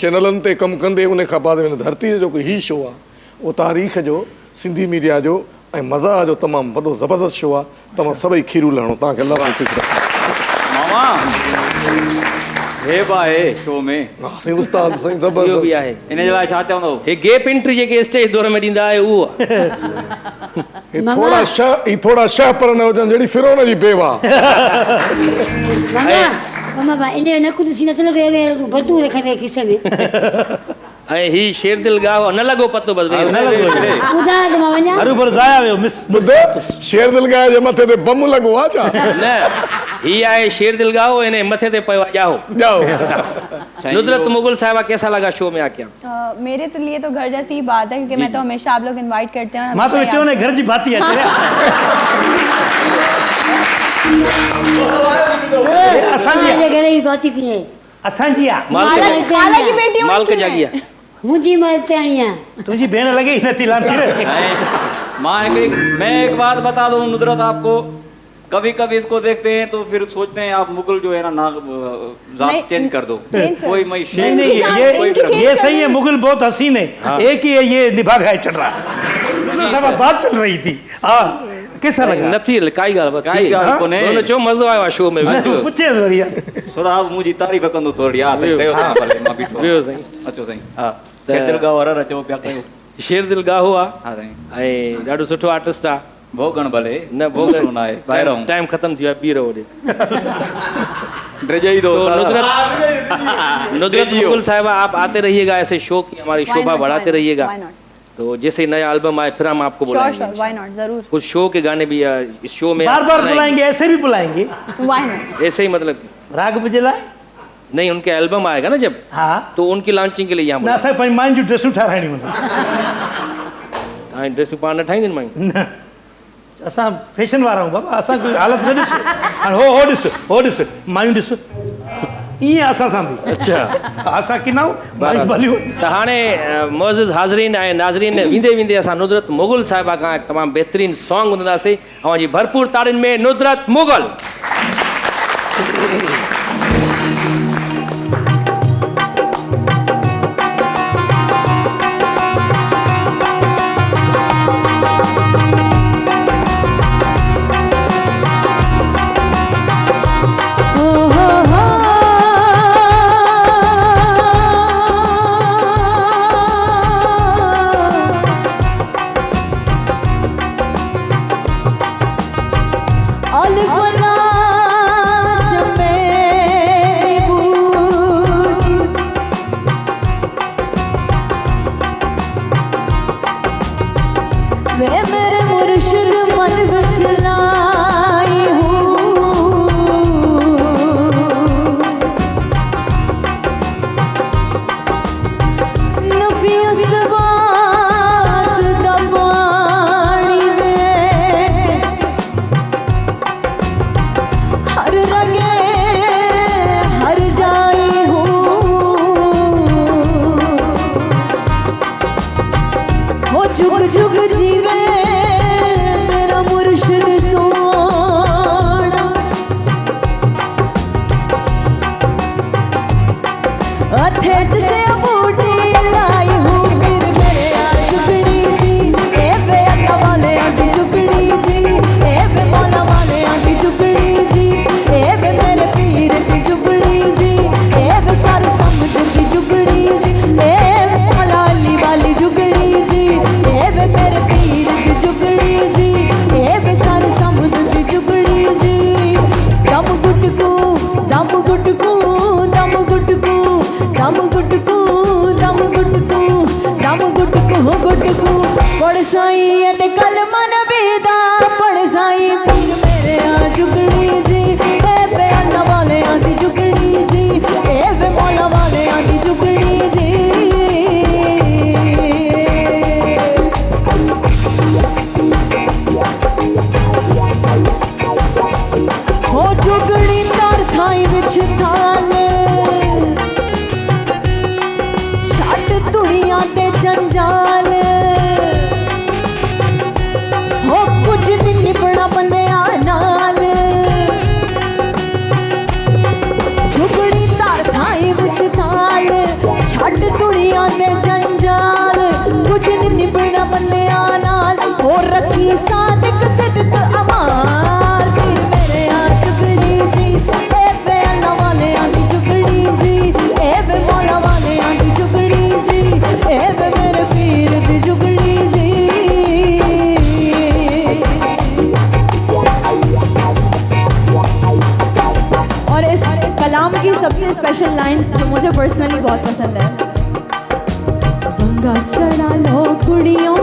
चैनलनि ते कमु कंदे उन खां बाद हिन धरती जो जेको ही शो आहे उहो तारीख़ जो सिंधी मीडिया जो ऐं मज़ाह जो तमामु वॾो ज़बरदस्त शो आहे तव्हां सभई खीरूं लहणो तव्हांखे अल्लाह ख़ुशि रखे मामा हे बाहे शो में साईं उस्ताद साईं इहो ज़बरदस्त बि आहे इन जे लाइ छा चवंदो हे गेप एंट्री जेके स्टेज दौर में ॾींदा आहे उहो आहे। ही थोड़ा शह पर न हुजनि जहिड़ी फिरोन जी बेवा मामा मामा इन न कुझु सी नथो लॻे बटू रखे खिसे में ऐं ही शेरदिल गाहो न लॻो पतो बसि न लॻो ॿुधा त मां वञा हरूभर ज़ाया वियो मिस ॿुधो शेरदिल गाह जे मथे ते बम लॻो आहे छा न ही आहे शेरदिल गाहो हिन मथे ते पियो आहे ॼाहो। जाओ नुदरत मुगल साहिबा कैसा लगा शो में आके? मेरे तो लिए तो घर जैसी ही बात है क्योंकि मैं तो हमेशा आप लोग इनवाइट करते हैं और मां तो हमेशा चयो न घर जी भाती आहे असांजे घर जी बाती कीअं आहे? असांजी आहे याद- खाला की बेटी हूं मालिक क्यों जागी है? आहे। मुंहिंजी मर्द आहियां तुझी भेण लगे ही नथी लांती रे मैं एक बात बता दूं नुदरत आपको कभी कभी इसको देखते हैं तो फिर सोचते हैं आप मुगल जो है ना जात नहीं, चेंज कर दो चेंज कर- कोई मैं नहीं नहीं ये सही है मुगल बहुत हसीन है एक ही है ये निभा गए चल रहा सब बात चल रही थी हाँ कैसा लगा नथी काई ॻाल्हि काई ॻाल्हि कोन्हे। हुन चयो मज़ो आयो आहे शो में तू पूछे ज़रूरी यार सुराब मुंहिंजी तारीफ़ कंदो थोरी हा साईं कयो था भले मां बीठो वियो साईं। अचो साईं हा शेरदिल गाहो हर अचो पिया कयो शेरदिल गाहो आहे हा साईं ऐं ॾाढो सुठो आर्टिस्ट आहे। भोगण भले न भोग न आहे ॿाहिरां टाइम ख़त्म थी वियो आहे ॿी रहो होॾे। ड्रेजई दो तो नुदरत मुगल साहिबा आप आते रहिएगा ऐसे शो की हमारी Why शोभा not, बढ़ाते why not, रहिएगा। why not? तो जैसे नया एल्बम आए फिर हम आपको श्योर बुलाएंगे। श्योर व्हाई नॉट जरूर कुछ शो के गाने भी इस शो में बार बार बुलाएंगे ऐसे भी बुलाएंगे व्हाई नॉट ऐसे ही मतलब राग बजेला नहीं उनके एल्बम आएगा ना जब हाँ तो उनकी लॉन्चिंग के लिए यहाँ ना असां पंहिंजी माइन जूं ड्रेसूं ठाराइणी बुलाएंगे। ड्रेस पाण न ठाहींदियूं मायूं न असां फैशन वारा आहियूं बाबा असां कोई हालत न ॾिस हाणे हो ॾिस मायूं ॾिस ईअं असां सां बि अच्छा असां किना मायूं भलियूं त हाणे मोज़िज़ हाज़रीन ऐं नाज़रीन वेंदे वेंदे असां नुदरत मुगल साहिबा खां तमामु बहितरीनु सॉन्ग ॿुधंदासीं ऐं जी भरपूर ताड़ियुनि में नुदरत मुगल। इन्हां बंदियां नाल हो रखी सादिक सिदक अमाल पीर मेरे आ चुगड़ी जी ए वे अल्लाह वाले आंदी चुगड़ी जी ए वे मौला वाले आंदी चुगड़ी जी ए वे मेरे पीर दी चुगड़ी जी। और इस कलाम की सबसे स्पेशल लाइन जो मुझे पर्सनली बहुत पसंद है, गंगा चढ़ा लो कुड़ियों